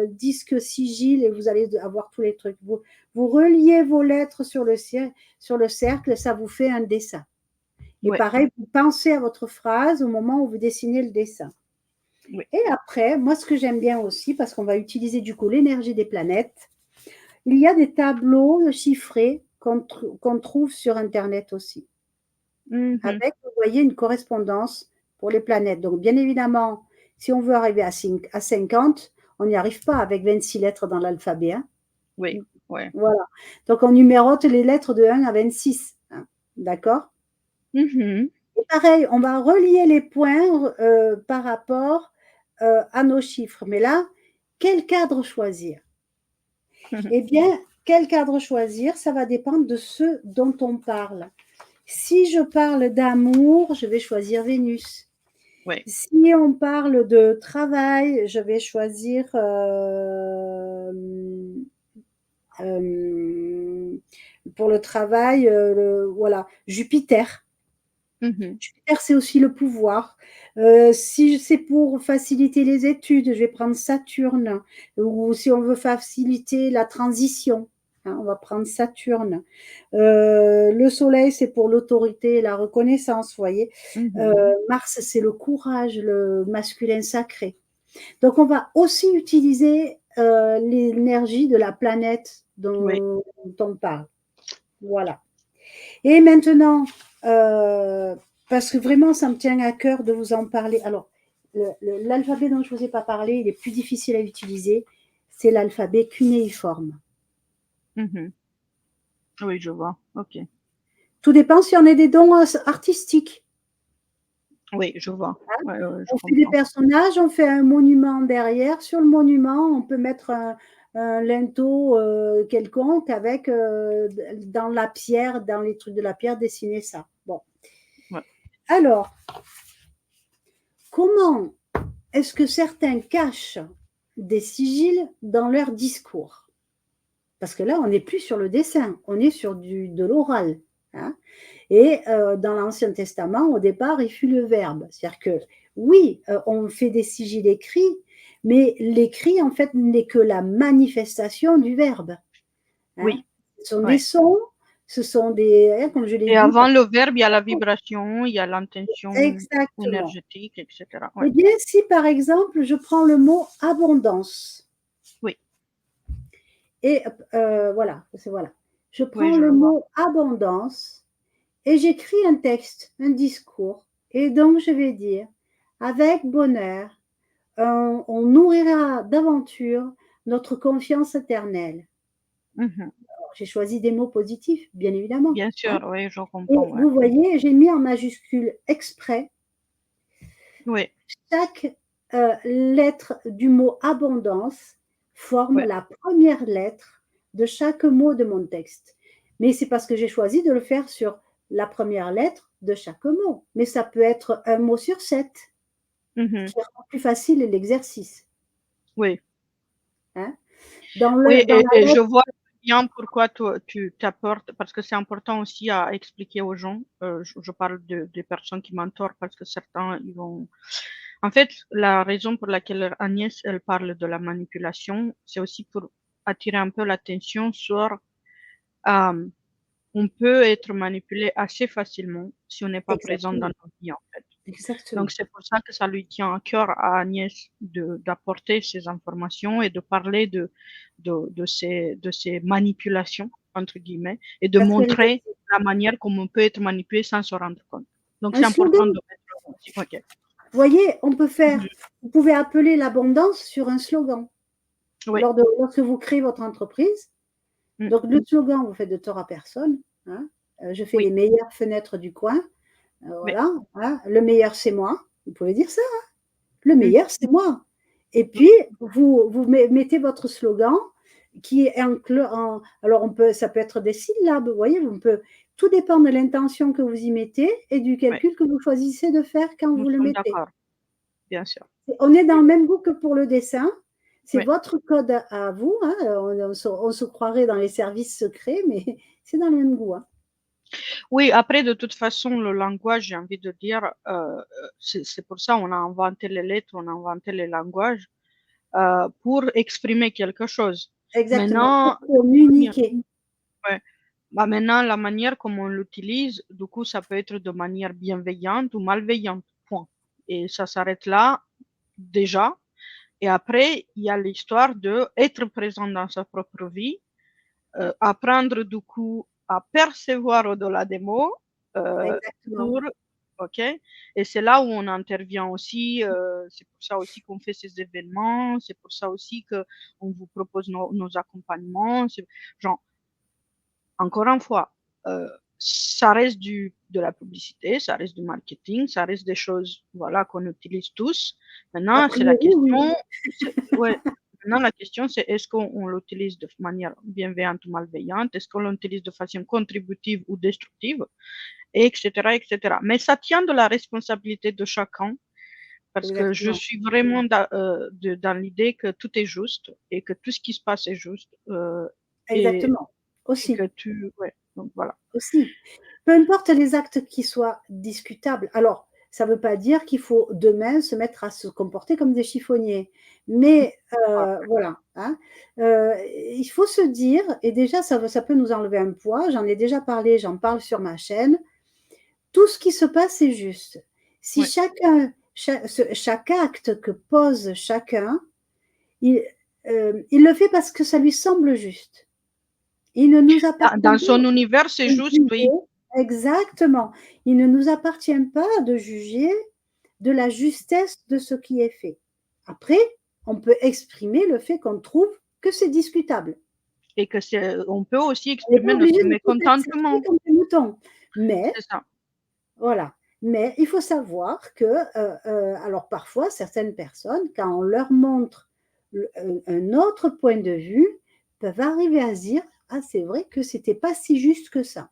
disque sigil et vous allez avoir tous les trucs. Vous reliez vos lettres sur le cercle, ça vous fait un dessin. Et Ouais. pareil, vous pensez à votre phrase au moment où vous dessinez le dessin. Oui. Et après, moi, ce que j'aime bien aussi, parce qu'on va utiliser du coup l'énergie des planètes, il y a des tableaux chiffrés qu'on trouve sur Internet aussi, Mhm. avec, vous voyez, une correspondance pour les planètes. Donc, bien évidemment, si on veut arriver à 50, on n'y arrive pas avec 26 lettres dans l'alphabet. Hein. Oui. Ouais. Voilà. Donc, on numérote les lettres de 1 à 26. Hein. D'accord? Mhm. Et pareil, on va relier les points par rapport à nos chiffres. Mais là, quel cadre choisir? Eh bien, quel cadre choisir? Ça va dépendre de ce dont on parle. Si je parle d'amour, je vais choisir Vénus. Oui. Si on parle de travail, je vais choisir pour le travail, voilà, Jupiter. Mhm. Jupiter, c'est aussi le pouvoir. Si c'est pour faciliter les études, je vais prendre Saturne. Ou si on veut faciliter la transition, hein, on va prendre Saturne. Le Soleil, c'est pour l'autorité et la reconnaissance, vous voyez. Mhm. Mars, c'est le courage, le masculin sacré. Donc, on va aussi utiliser l'énergie de la planète Oui. dont on parle. Voilà. Et maintenant, parce que vraiment, ça me tient à cœur de vous en parler. Alors, l'alphabet dont je ne vous ai pas parlé, il est plus difficile à utiliser. C'est l'alphabet cunéiforme. Mhm. Oui, je vois. OK. Tout dépend si on a des dons artistiques. Oui, je vois. Hein. Ouais, je On fait des comprends. personnages, on fait un monument derrière. Sur le monument, on peut mettre un linteau quelconque avec, dans la pierre, dans les trucs de la pierre, dessiner ça. Bon. Ouais. Alors, comment est-ce que certains cachent des sigils dans leur discours? Parce que là, on n'est plus sur le dessin, on est sur de l'oral. Hein. Et dans l'Ancien Testament, au départ, il fut le verbe. C'est-à-dire que oui, on fait des sigils écrits, mais l'écrit, en fait, n'est que la manifestation du verbe. Hein. Oui. Ce sont des Ouais. sons, ce sont des, comme je l'ai Et dit, avant le verbe, il y a la vibration, il y a l'intention exactement. énergétique, etc. Ouais. Eh bien, si par exemple, je prends le mot abondance, Oui. et voilà, voilà. Je Oui, prends je le le vois. mot abondance et j'écris un texte, un discours. Et donc, je vais dire, avec bonheur, on nourrira d'aventure notre confiance éternelle. Mhm. J'ai choisi des mots positifs, bien évidemment. Bien Hein. sûr, oui, je Et comprends. Ouais. vous voyez, j'ai mis en majuscule exprès Oui. chaque lettre du mot abondance forme Ouais. la première lettre de chaque mot de mon texte. Mais c'est parce que j'ai choisi de le faire sur la première lettre de chaque mot. Mais ça peut être un mot sur 7, Mhm. qui rend plus facile l'exercice. Oui. Hein. Dans, Oui, dans la et je lettre, vois bien pourquoi tu t'apportes, parce que c'est important aussi à expliquer aux gens. Je parle des personnes qui mentorent parce que certains, ils vont. En fait, la raison pour laquelle Agnès, elle parle de la manipulation, c'est aussi pour attirer un peu l'attention sur euh, on peut être manipulé assez facilement si on n'est pas présent dans exactement, nos vies, en fait. Donc, exactement. c'est pour ça que ça lui tient à cœur à Agnès d'apporter ces informations et de parler de ces manipulations, entre guillemets, et de Parce qu'elle le montrer dit. la manière comme on peut être manipulé sans se rendre compte. Donc, Un c'est slogan, important de vous mettre aussi. OK. voyez, on peut faire, Mhm. vous pouvez appeler l'abondance sur un slogan. Oui. Lorsque vous créez votre entreprise, Mm. donc le slogan, vous faites de tort à personne. Hein. Je fais Oui. les meilleures fenêtres du coin. Oui, Voilà, hein. Le meilleur, c'est moi. Vous pouvez dire ça, hein. Le mm, meilleur, c'est moi. Et oui, puis, vous mettez votre slogan qui est alors ça peut être des syllabes, vous voyez, tout dépend de l'intention que vous y mettez et du oui, calcul que vous choisissez de faire quand nous vous le sommes mettez. d'accord, bien sûr. On est dans Oui, le même goût que pour le dessin. C'est oui. votre code à vous, hein. On se croirait dans les services secrets, mais c'est dans le même goût, hein. Oui, après, de toute façon, le langage, j'ai envie de dire, c'est pour ça on a inventé les lettres, on a inventé les langages pour exprimer quelque chose. Exactement, Maintenant, pour communiquer. ouais, bah maintenant, la manière comme on l'utilise, du coup, ça peut être de manière bienveillante ou malveillante, point. Et ça s'arrête là, déjà. Et après, il y a l'histoire de être présent dans sa propre vie, apprendre du coup à percevoir au-delà des mots Exactement. pour, ok. Et c'est là où on intervient aussi. C'est pour ça aussi qu'on fait ces événements. C'est pour ça aussi que on vous propose nos accompagnements. Genre, encore une fois, ça reste de la publicité, ça reste du marketing, ça reste des choses, voilà, qu'on utilise tous. A Maintenant, c'est la priori, oui. question, ouais. Maintenant, la question, c'est est-ce qu'on l'utilise de manière bienveillante ou malveillante? Est-ce qu'on l'utilise de façon contributive ou destructive? Et etc., etc. Mais ça tient de la responsabilité de chacun parce que je Exactement. suis vraiment dans l'idée que tout est juste et que tout ce qui se passe est juste et, Exactement. et que Aussi. ouais, donc voilà. Aussi. Peu importe les actes qui soient discutables. Alors, ça ne veut pas dire qu'il faut demain se mettre à se comporter comme des chiffonniers. Mais voilà, hein. Il faut se dire, et déjà ça peut nous enlever un poids, j'en ai déjà parlé, j'en parle sur ma chaîne, tout ce qui se passe est juste. Si Ouais. chaque acte que pose chacun, il, il le fait parce que ça lui semble juste. Il ne nous appartient Dans pas son univers, c'est de juste, juger. oui. Exactement. Il ne nous appartient pas de juger de la justesse de ce qui est fait. Après, on peut exprimer le fait qu'on trouve que c'est discutable. Et que on peut aussi On n'est pas exprimer obligé notre de tout accepter mécontentement. comme des moutons. Mais, C'est ça. voilà. Mais il faut savoir que, alors parfois, certaines personnes, quand on leur montre un autre point de vue, peuvent arriver à se dire, ah, c'est vrai que c'était pas si juste que ça.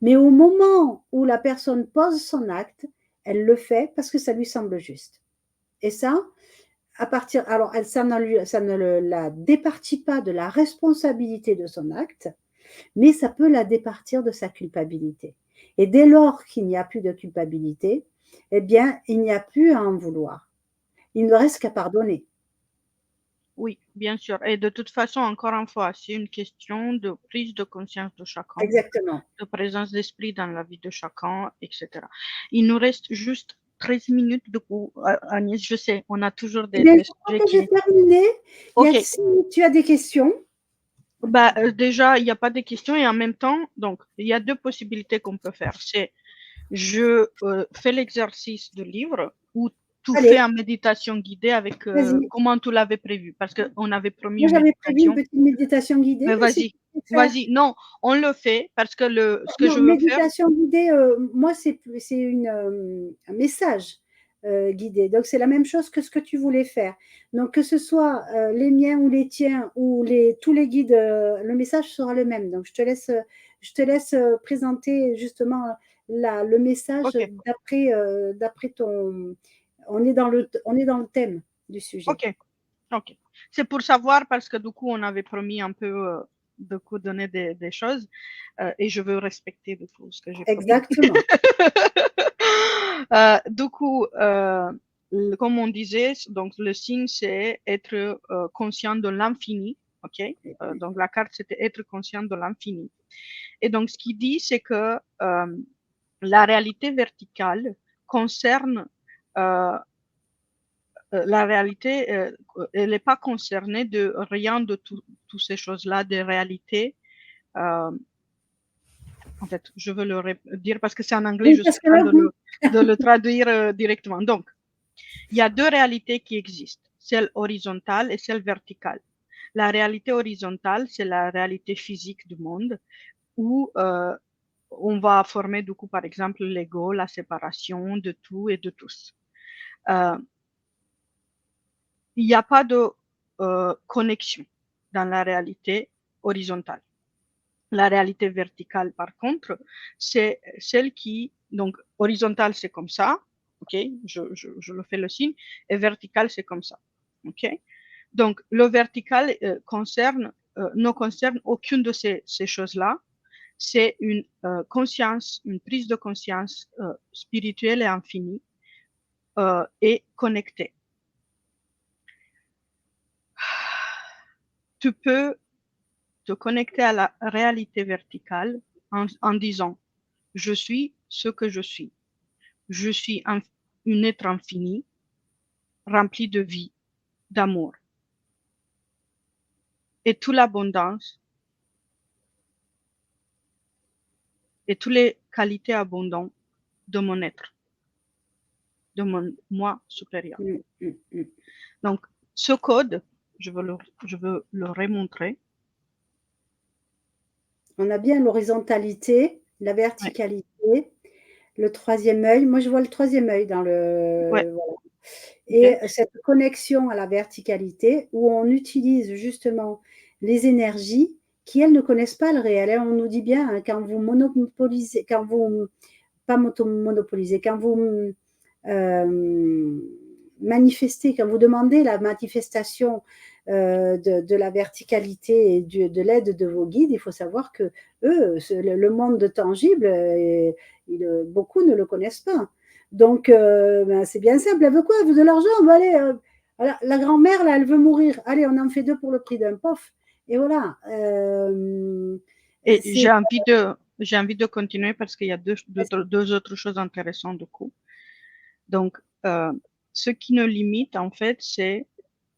Mais au moment où la personne pose son acte, elle le fait parce que ça lui semble juste. Et ça, alors ça ne la départit pas de la responsabilité de son acte, mais ça peut la départir de sa culpabilité. Et dès lors qu'il n'y a plus de culpabilité, eh bien, il n'y a plus à en vouloir. Il ne reste qu'à pardonner. Oui, bien sûr. Et de toute façon, encore une fois, c'est une question de prise de conscience de chacun, Exactement. de présence d'esprit dans la vie de chacun, etc. Il nous reste juste 13 minutes. Du coup, Agnès, je sais, on a toujours Eh bien, des je crois sujets que j'ai qui. terminé. OK. Si tu as des questions. Bah, déjà, il n'y a pas de questions et en même temps, donc, il y a deux possibilités qu'on peut faire. C'est je fais l'exercice de livre ou tu fais Allez, en méditation guidée avec vas-y. comment tu l'avais prévu parce qu'on avait promis Moi, une j'avais prévu une méditation. petite méditation guidée, Mais mais si vas-y, tu veux faire. vas-y. Non, on le fait parce que ce que Non, je veux faire, méditation guidée, moi, c'est un message guidé. Donc, c'est la même chose que ce que tu voulais faire. Donc, que ce soit les miens ou les tiens ou tous les guides, le message sera le même. Donc, je te laisse présenter justement le message ok, d'après ton. On est dans le thème du sujet. ok, ok. C'est pour savoir parce que du coup, on avait promis un peu de coup donner des choses et je veux respecter du coup ce que j'ai promis. Exactement. Du coup, comme on disait, donc le signe, c'est être conscient de l'infini. OK? Donc la carte, c'était être conscient de l'infini. Et donc, ce qu'il dit, c'est que la réalité verticale concerne euh, la réalité, elle n'est pas concernée de rien de toutes ces choses-là, des réalités. Euh, En fait, je veux le dire parce que c'est en anglais, Oui, je parce suis que en là, train de le traduire directement. Donc, il y a deux réalités qui existent, celle horizontale et celle verticale. La réalité horizontale, c'est la réalité physique du monde où on va former du coup, par exemple, l'ego, la séparation de tout et de tous. Il n'y a pas de connexion dans la réalité horizontale. La réalité verticale, par contre, c'est celle qui, donc horizontale, c'est comme ça, ok, je le fais le signe, et verticale, c'est comme ça, ok. Donc, le vertical ne concerne aucune de ces choses-là. C'est une conscience, une prise de conscience spirituelle et infinie et connectée. Tu peux te connecter à la réalité verticale en disant je suis ce que je suis. Je suis un être infini, rempli de vie, d'amour. Et toute l'abondance et toutes les qualités abondantes de mon être, de mon moi supérieur. Donc, ce code, je veux le remontrer. On a bien l'horizontalité, la verticalité, le troisième œil. Moi, je vois le troisième œil dans le... Ouais. Voilà. Et Okay. cette connexion à la verticalité où on utilise justement les énergies qui, elles, ne connaissent pas le réel. Et on nous dit bien, hein, quand vous monopolisez, quand vous, pas monopolisez, quand vous manifestez, quand vous demandez la manifestation de la verticalité et de l'aide de vos guides, il faut savoir que eux, le monde tangible, beaucoup ne le connaissent pas. Donc, ben, c'est bien simple. Elle veut quoi? Elle veut de l'argent. Ben, allez, la grand-mère, là, elle veut mourir. Allez, on en fait 2 pour le prix d'un pof. Et voilà. Et j'ai envie de continuer parce qu'il y a deux autres choses intéressantes du coup. Donc, ce qui nous limite, en fait, c'est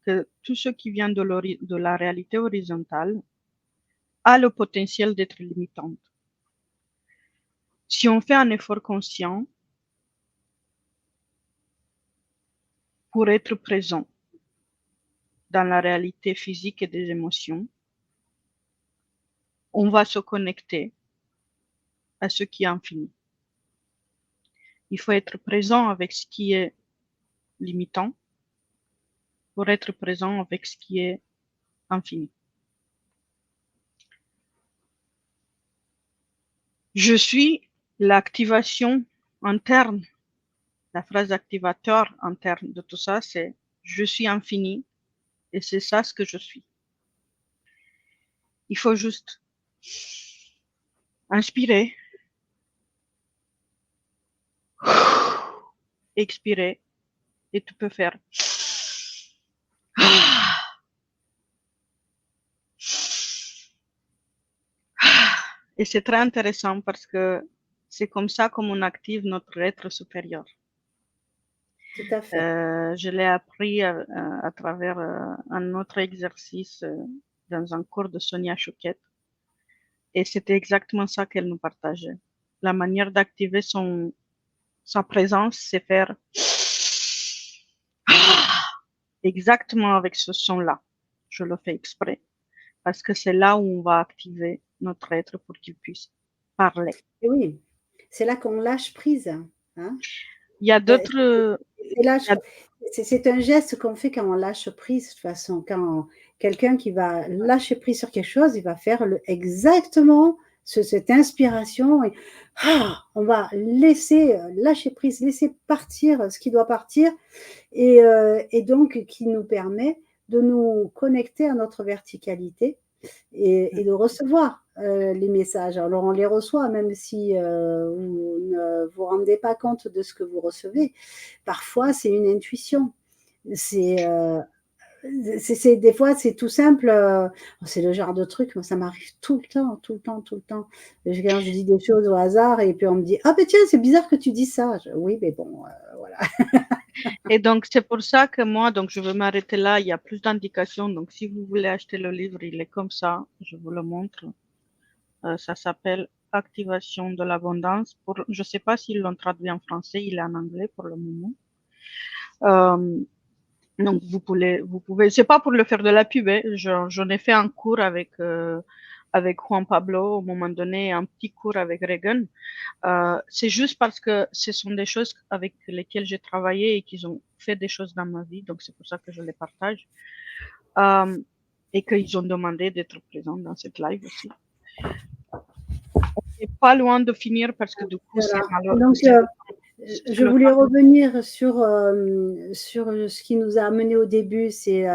que tout ce qui vient de la réalité horizontale a le potentiel d'être limitant. Si on fait un effort conscient pour être présent dans la réalité physique et des émotions, on va se connecter à ce qui est infini. Il faut être présent avec ce qui est limitant pour être présent avec ce qui est infini. Je suis l'activation interne, la phrase activateur interne de tout ça, c'est je suis infini et c'est ça ce que je suis. Il faut juste inspirer, expirer et tu peux faire. Et c'est très intéressant parce que c'est comme ça comme on active notre être supérieur. Tout à fait. Je l'ai appris à travers un autre exercice dans un cours de Sonia Choquette. Et c'était exactement ça qu'elle nous partageait. La manière d'activer sa présence, c'est faire exactement avec ce son-là. Je le fais exprès parce que c'est là où on va activer notre être pour qu'il puisse parler. Et oui, c'est là qu'on lâche prise. Hein. Il y a d'autres... C'est un geste qu'on fait quand on lâche prise, de toute façon. Quand quelqu'un qui va lâcher prise sur quelque chose, il va faire exactement cette inspiration. Et, on va laisser lâcher prise, laisser partir ce qui doit partir. Et donc, qui nous permet de nous connecter à notre verticalité et de recevoir les messages. Alors, on les reçoit, même si vous ne vous rendez pas compte de ce que vous recevez. Parfois, c'est une intuition. Des fois, c'est tout simple. C'est le genre de truc, moi, ça m'arrive tout le temps, tout le temps, tout le temps. Quand je dis des choses au hasard, et puis on me dit, ah ben tiens, c'est bizarre que tu dis ça. Oui, mais bon, voilà. Et donc, c'est pour ça que moi, donc, je veux m'arrêter là. Il y a plus d'indications. Donc, si vous voulez acheter le livre, il est comme ça. Je vous le montre. Ça s'appelle Activation de l'abondance. Je ne sais pas s'ils l'ont traduit en français. Il est en anglais pour le moment. Donc, vous pouvez, c'est pas pour le faire de la pub. J'en ai fait un cours avec avec Juan Pablo, au moment donné, un petit cours avec Regan. C'est juste parce que ce sont des choses avec lesquelles j'ai travaillé et qu'ils ont fait des choses dans ma vie, donc c'est pour ça que je les partage. Et qu'ils ont demandé d'être présents dans cette live aussi. On n'est pas loin de finir parce que du coup, Voilà. c'est malheureux. Donc, je voulais revenir sur ce qui nous a amené au début, c'est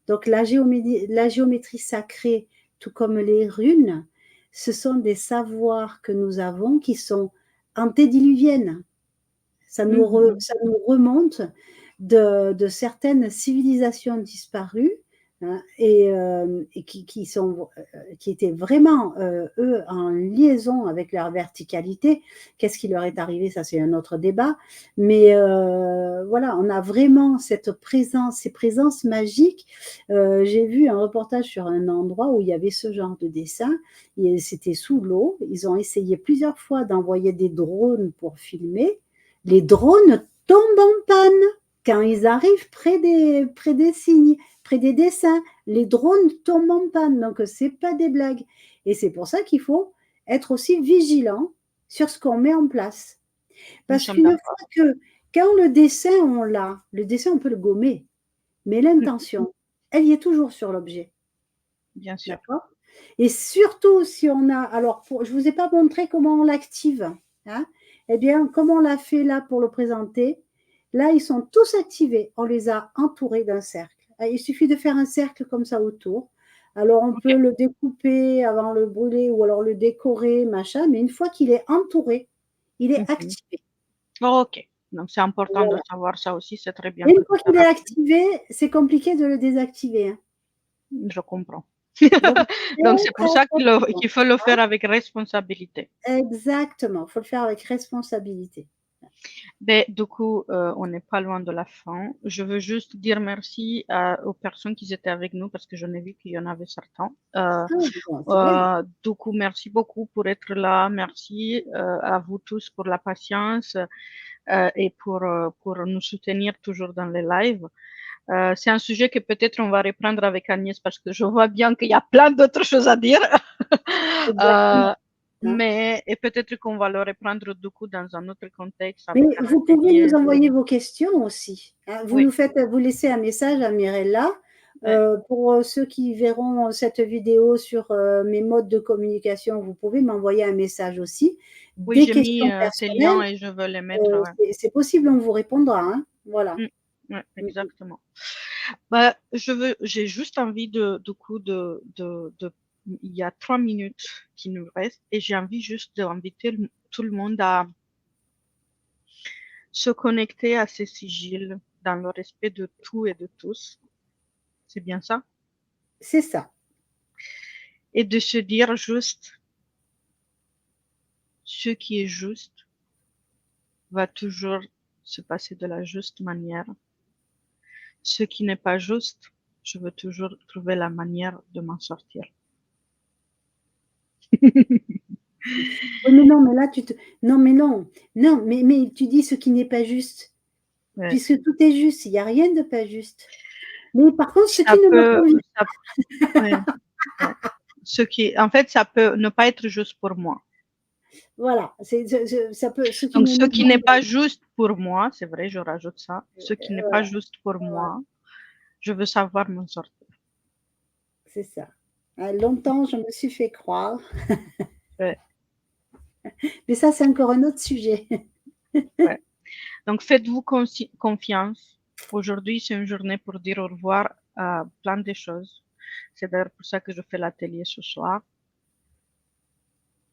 donc la géométrie sacrée, tout comme les runes, ce sont des savoirs que nous avons qui sont antédiluviennes. Ça nous remonte de certaines civilisations disparues, hein, et qui étaient vraiment, eux, en liaison avec leur verticalité. Qu'est-ce qui leur est arrivé? Ça, c'est un autre débat. Mais voilà, on a vraiment cette présence, ces présences magiques. J'ai vu un reportage sur un endroit où il y avait ce genre de dessin. C'était sous l'eau. Ils ont essayé plusieurs fois d'envoyer des drones pour filmer. Les drones tombent en panne quand ils arrivent près des signes, près des dessins. Les drones tombent en panne, donc c'est pas des blagues. Et c'est pour ça qu'il faut être aussi vigilant sur ce qu'on met en place. Parce qu'une fois que, quand le dessin, on l'a, le dessin, on peut le gommer, mais l'intention, elle y est toujours sur l'objet. Bien sûr. D'accord ? Et surtout si on a, alors je ne vous ai pas montré comment on l'active, hein ? Eh bien, comme on l'a fait là pour le présenter, là, ils sont tous activés. On les a entourés d'un cercle. Il suffit de faire un cercle comme ça autour. Alors, on peut le découper avant le brûler ou alors le décorer, machin. Mais une fois qu'il est entouré, il est activé. Ok. Donc, c'est important de savoir ça aussi. C'est très bien. Et une fois qu'il est activé, c'est compliqué de le désactiver. Hein. Je comprends. Donc, c'est pour ça qu'il faut le faire avec responsabilité. Exactement. Il faut le faire avec responsabilité. Ben, du coup, on n'est pas loin de la fin. Je veux juste dire merci aux personnes qui étaient avec nous parce que j'en ai vu qu'il y en avait certains. Du coup, merci beaucoup pour être là. Merci à vous tous pour la patience et pour nous soutenir toujours dans les lives. C'est un sujet que peut-être on va reprendre avec Agnès parce que je vois bien qu'il y a plein d'autres choses à dire. Mais et peut-être qu'on va le reprendre du coup dans un autre contexte. Mais vous pouvez nous envoyer vos questions aussi. Hein. Vous vous laissez un message à Mirella. Pour ceux qui verront cette vidéo sur mes modes de communication, vous pouvez m'envoyer un message aussi. Oui, j'ai mis ces liens et je veux les mettre. C'est possible, on vous répondra. Hein. Voilà. Ouais, exactement. J'ai juste envie du coup il y a 3 minutes qui nous restent et j'ai envie juste d'inviter tout le monde à se connecter à ces sigils dans le respect de tout et de tous. C'est bien ça? C'est ça. Et de se dire juste ce qui est juste va toujours se passer de la juste manière. Ce qui n'est pas juste, je veux toujours trouver la manière de m'en sortir. Oui, mais non, mais là, non, mais non. Non, mais tu dis ce qui n'est pas juste. Ouais. Puisque tout est juste, il n'y a rien de pas juste. Mais par contre, ce qui ne me convient. En fait, ça peut ne pas être juste pour moi. Voilà. Ça peut, donc, ce qui n'est pas juste pour moi, c'est vrai, je rajoute ça. Ce qui n'est pas juste pour moi, je veux savoir m'en sortir. C'est ça. Longtemps, je me suis fait croire. Mais ça, c'est encore un autre sujet. Donc, faites-vous confiance. Aujourd'hui, c'est une journée pour dire au revoir à plein de choses. C'est d'ailleurs pour ça que je fais l'atelier ce soir.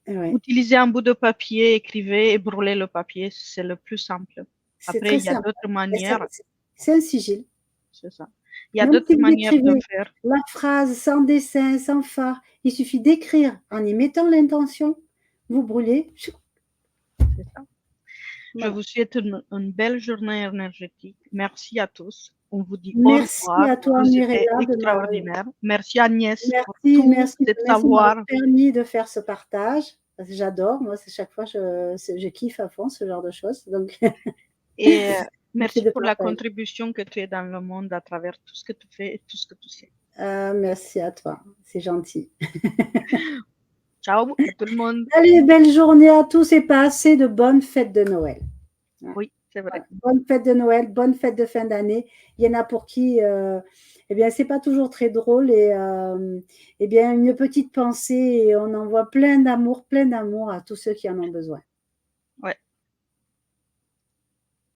Utilisez un bout de papier, écrivez et brûlez le papier. C'est le plus simple. Après, il y a d'autres manières. C'est un sigil. C'est ça. Il y a d'autres manières de faire. La phrase sans dessin, sans phare. Il suffit d'écrire en y mettant l'intention. Vous brûlez. C'est ça. Je vous souhaite une belle journée énergétique. Merci à tous. On vous dit merci au revoir. À toi, Mirella, extraordinaire. Merci Agnès pour merci de savoir. Merci permis de faire ce partage. Parce que j'adore. Moi, chaque fois, je kiffe à fond ce genre de choses. Donc... Et merci pour la contribution que tu es dans le monde à travers tout ce que tu fais et tout ce que tu sais. Merci à toi, c'est gentil. Ciao à tout le monde. Allez, belle journée à tous et passez de bonnes fêtes de Noël. Oui, c'est vrai. Bonne fête de Noël, bonne fête de fin d'année. Il y en a pour qui, eh bien, c'est pas toujours très drôle et eh bien, une petite pensée et on envoie plein d'amour à tous ceux qui en ont besoin.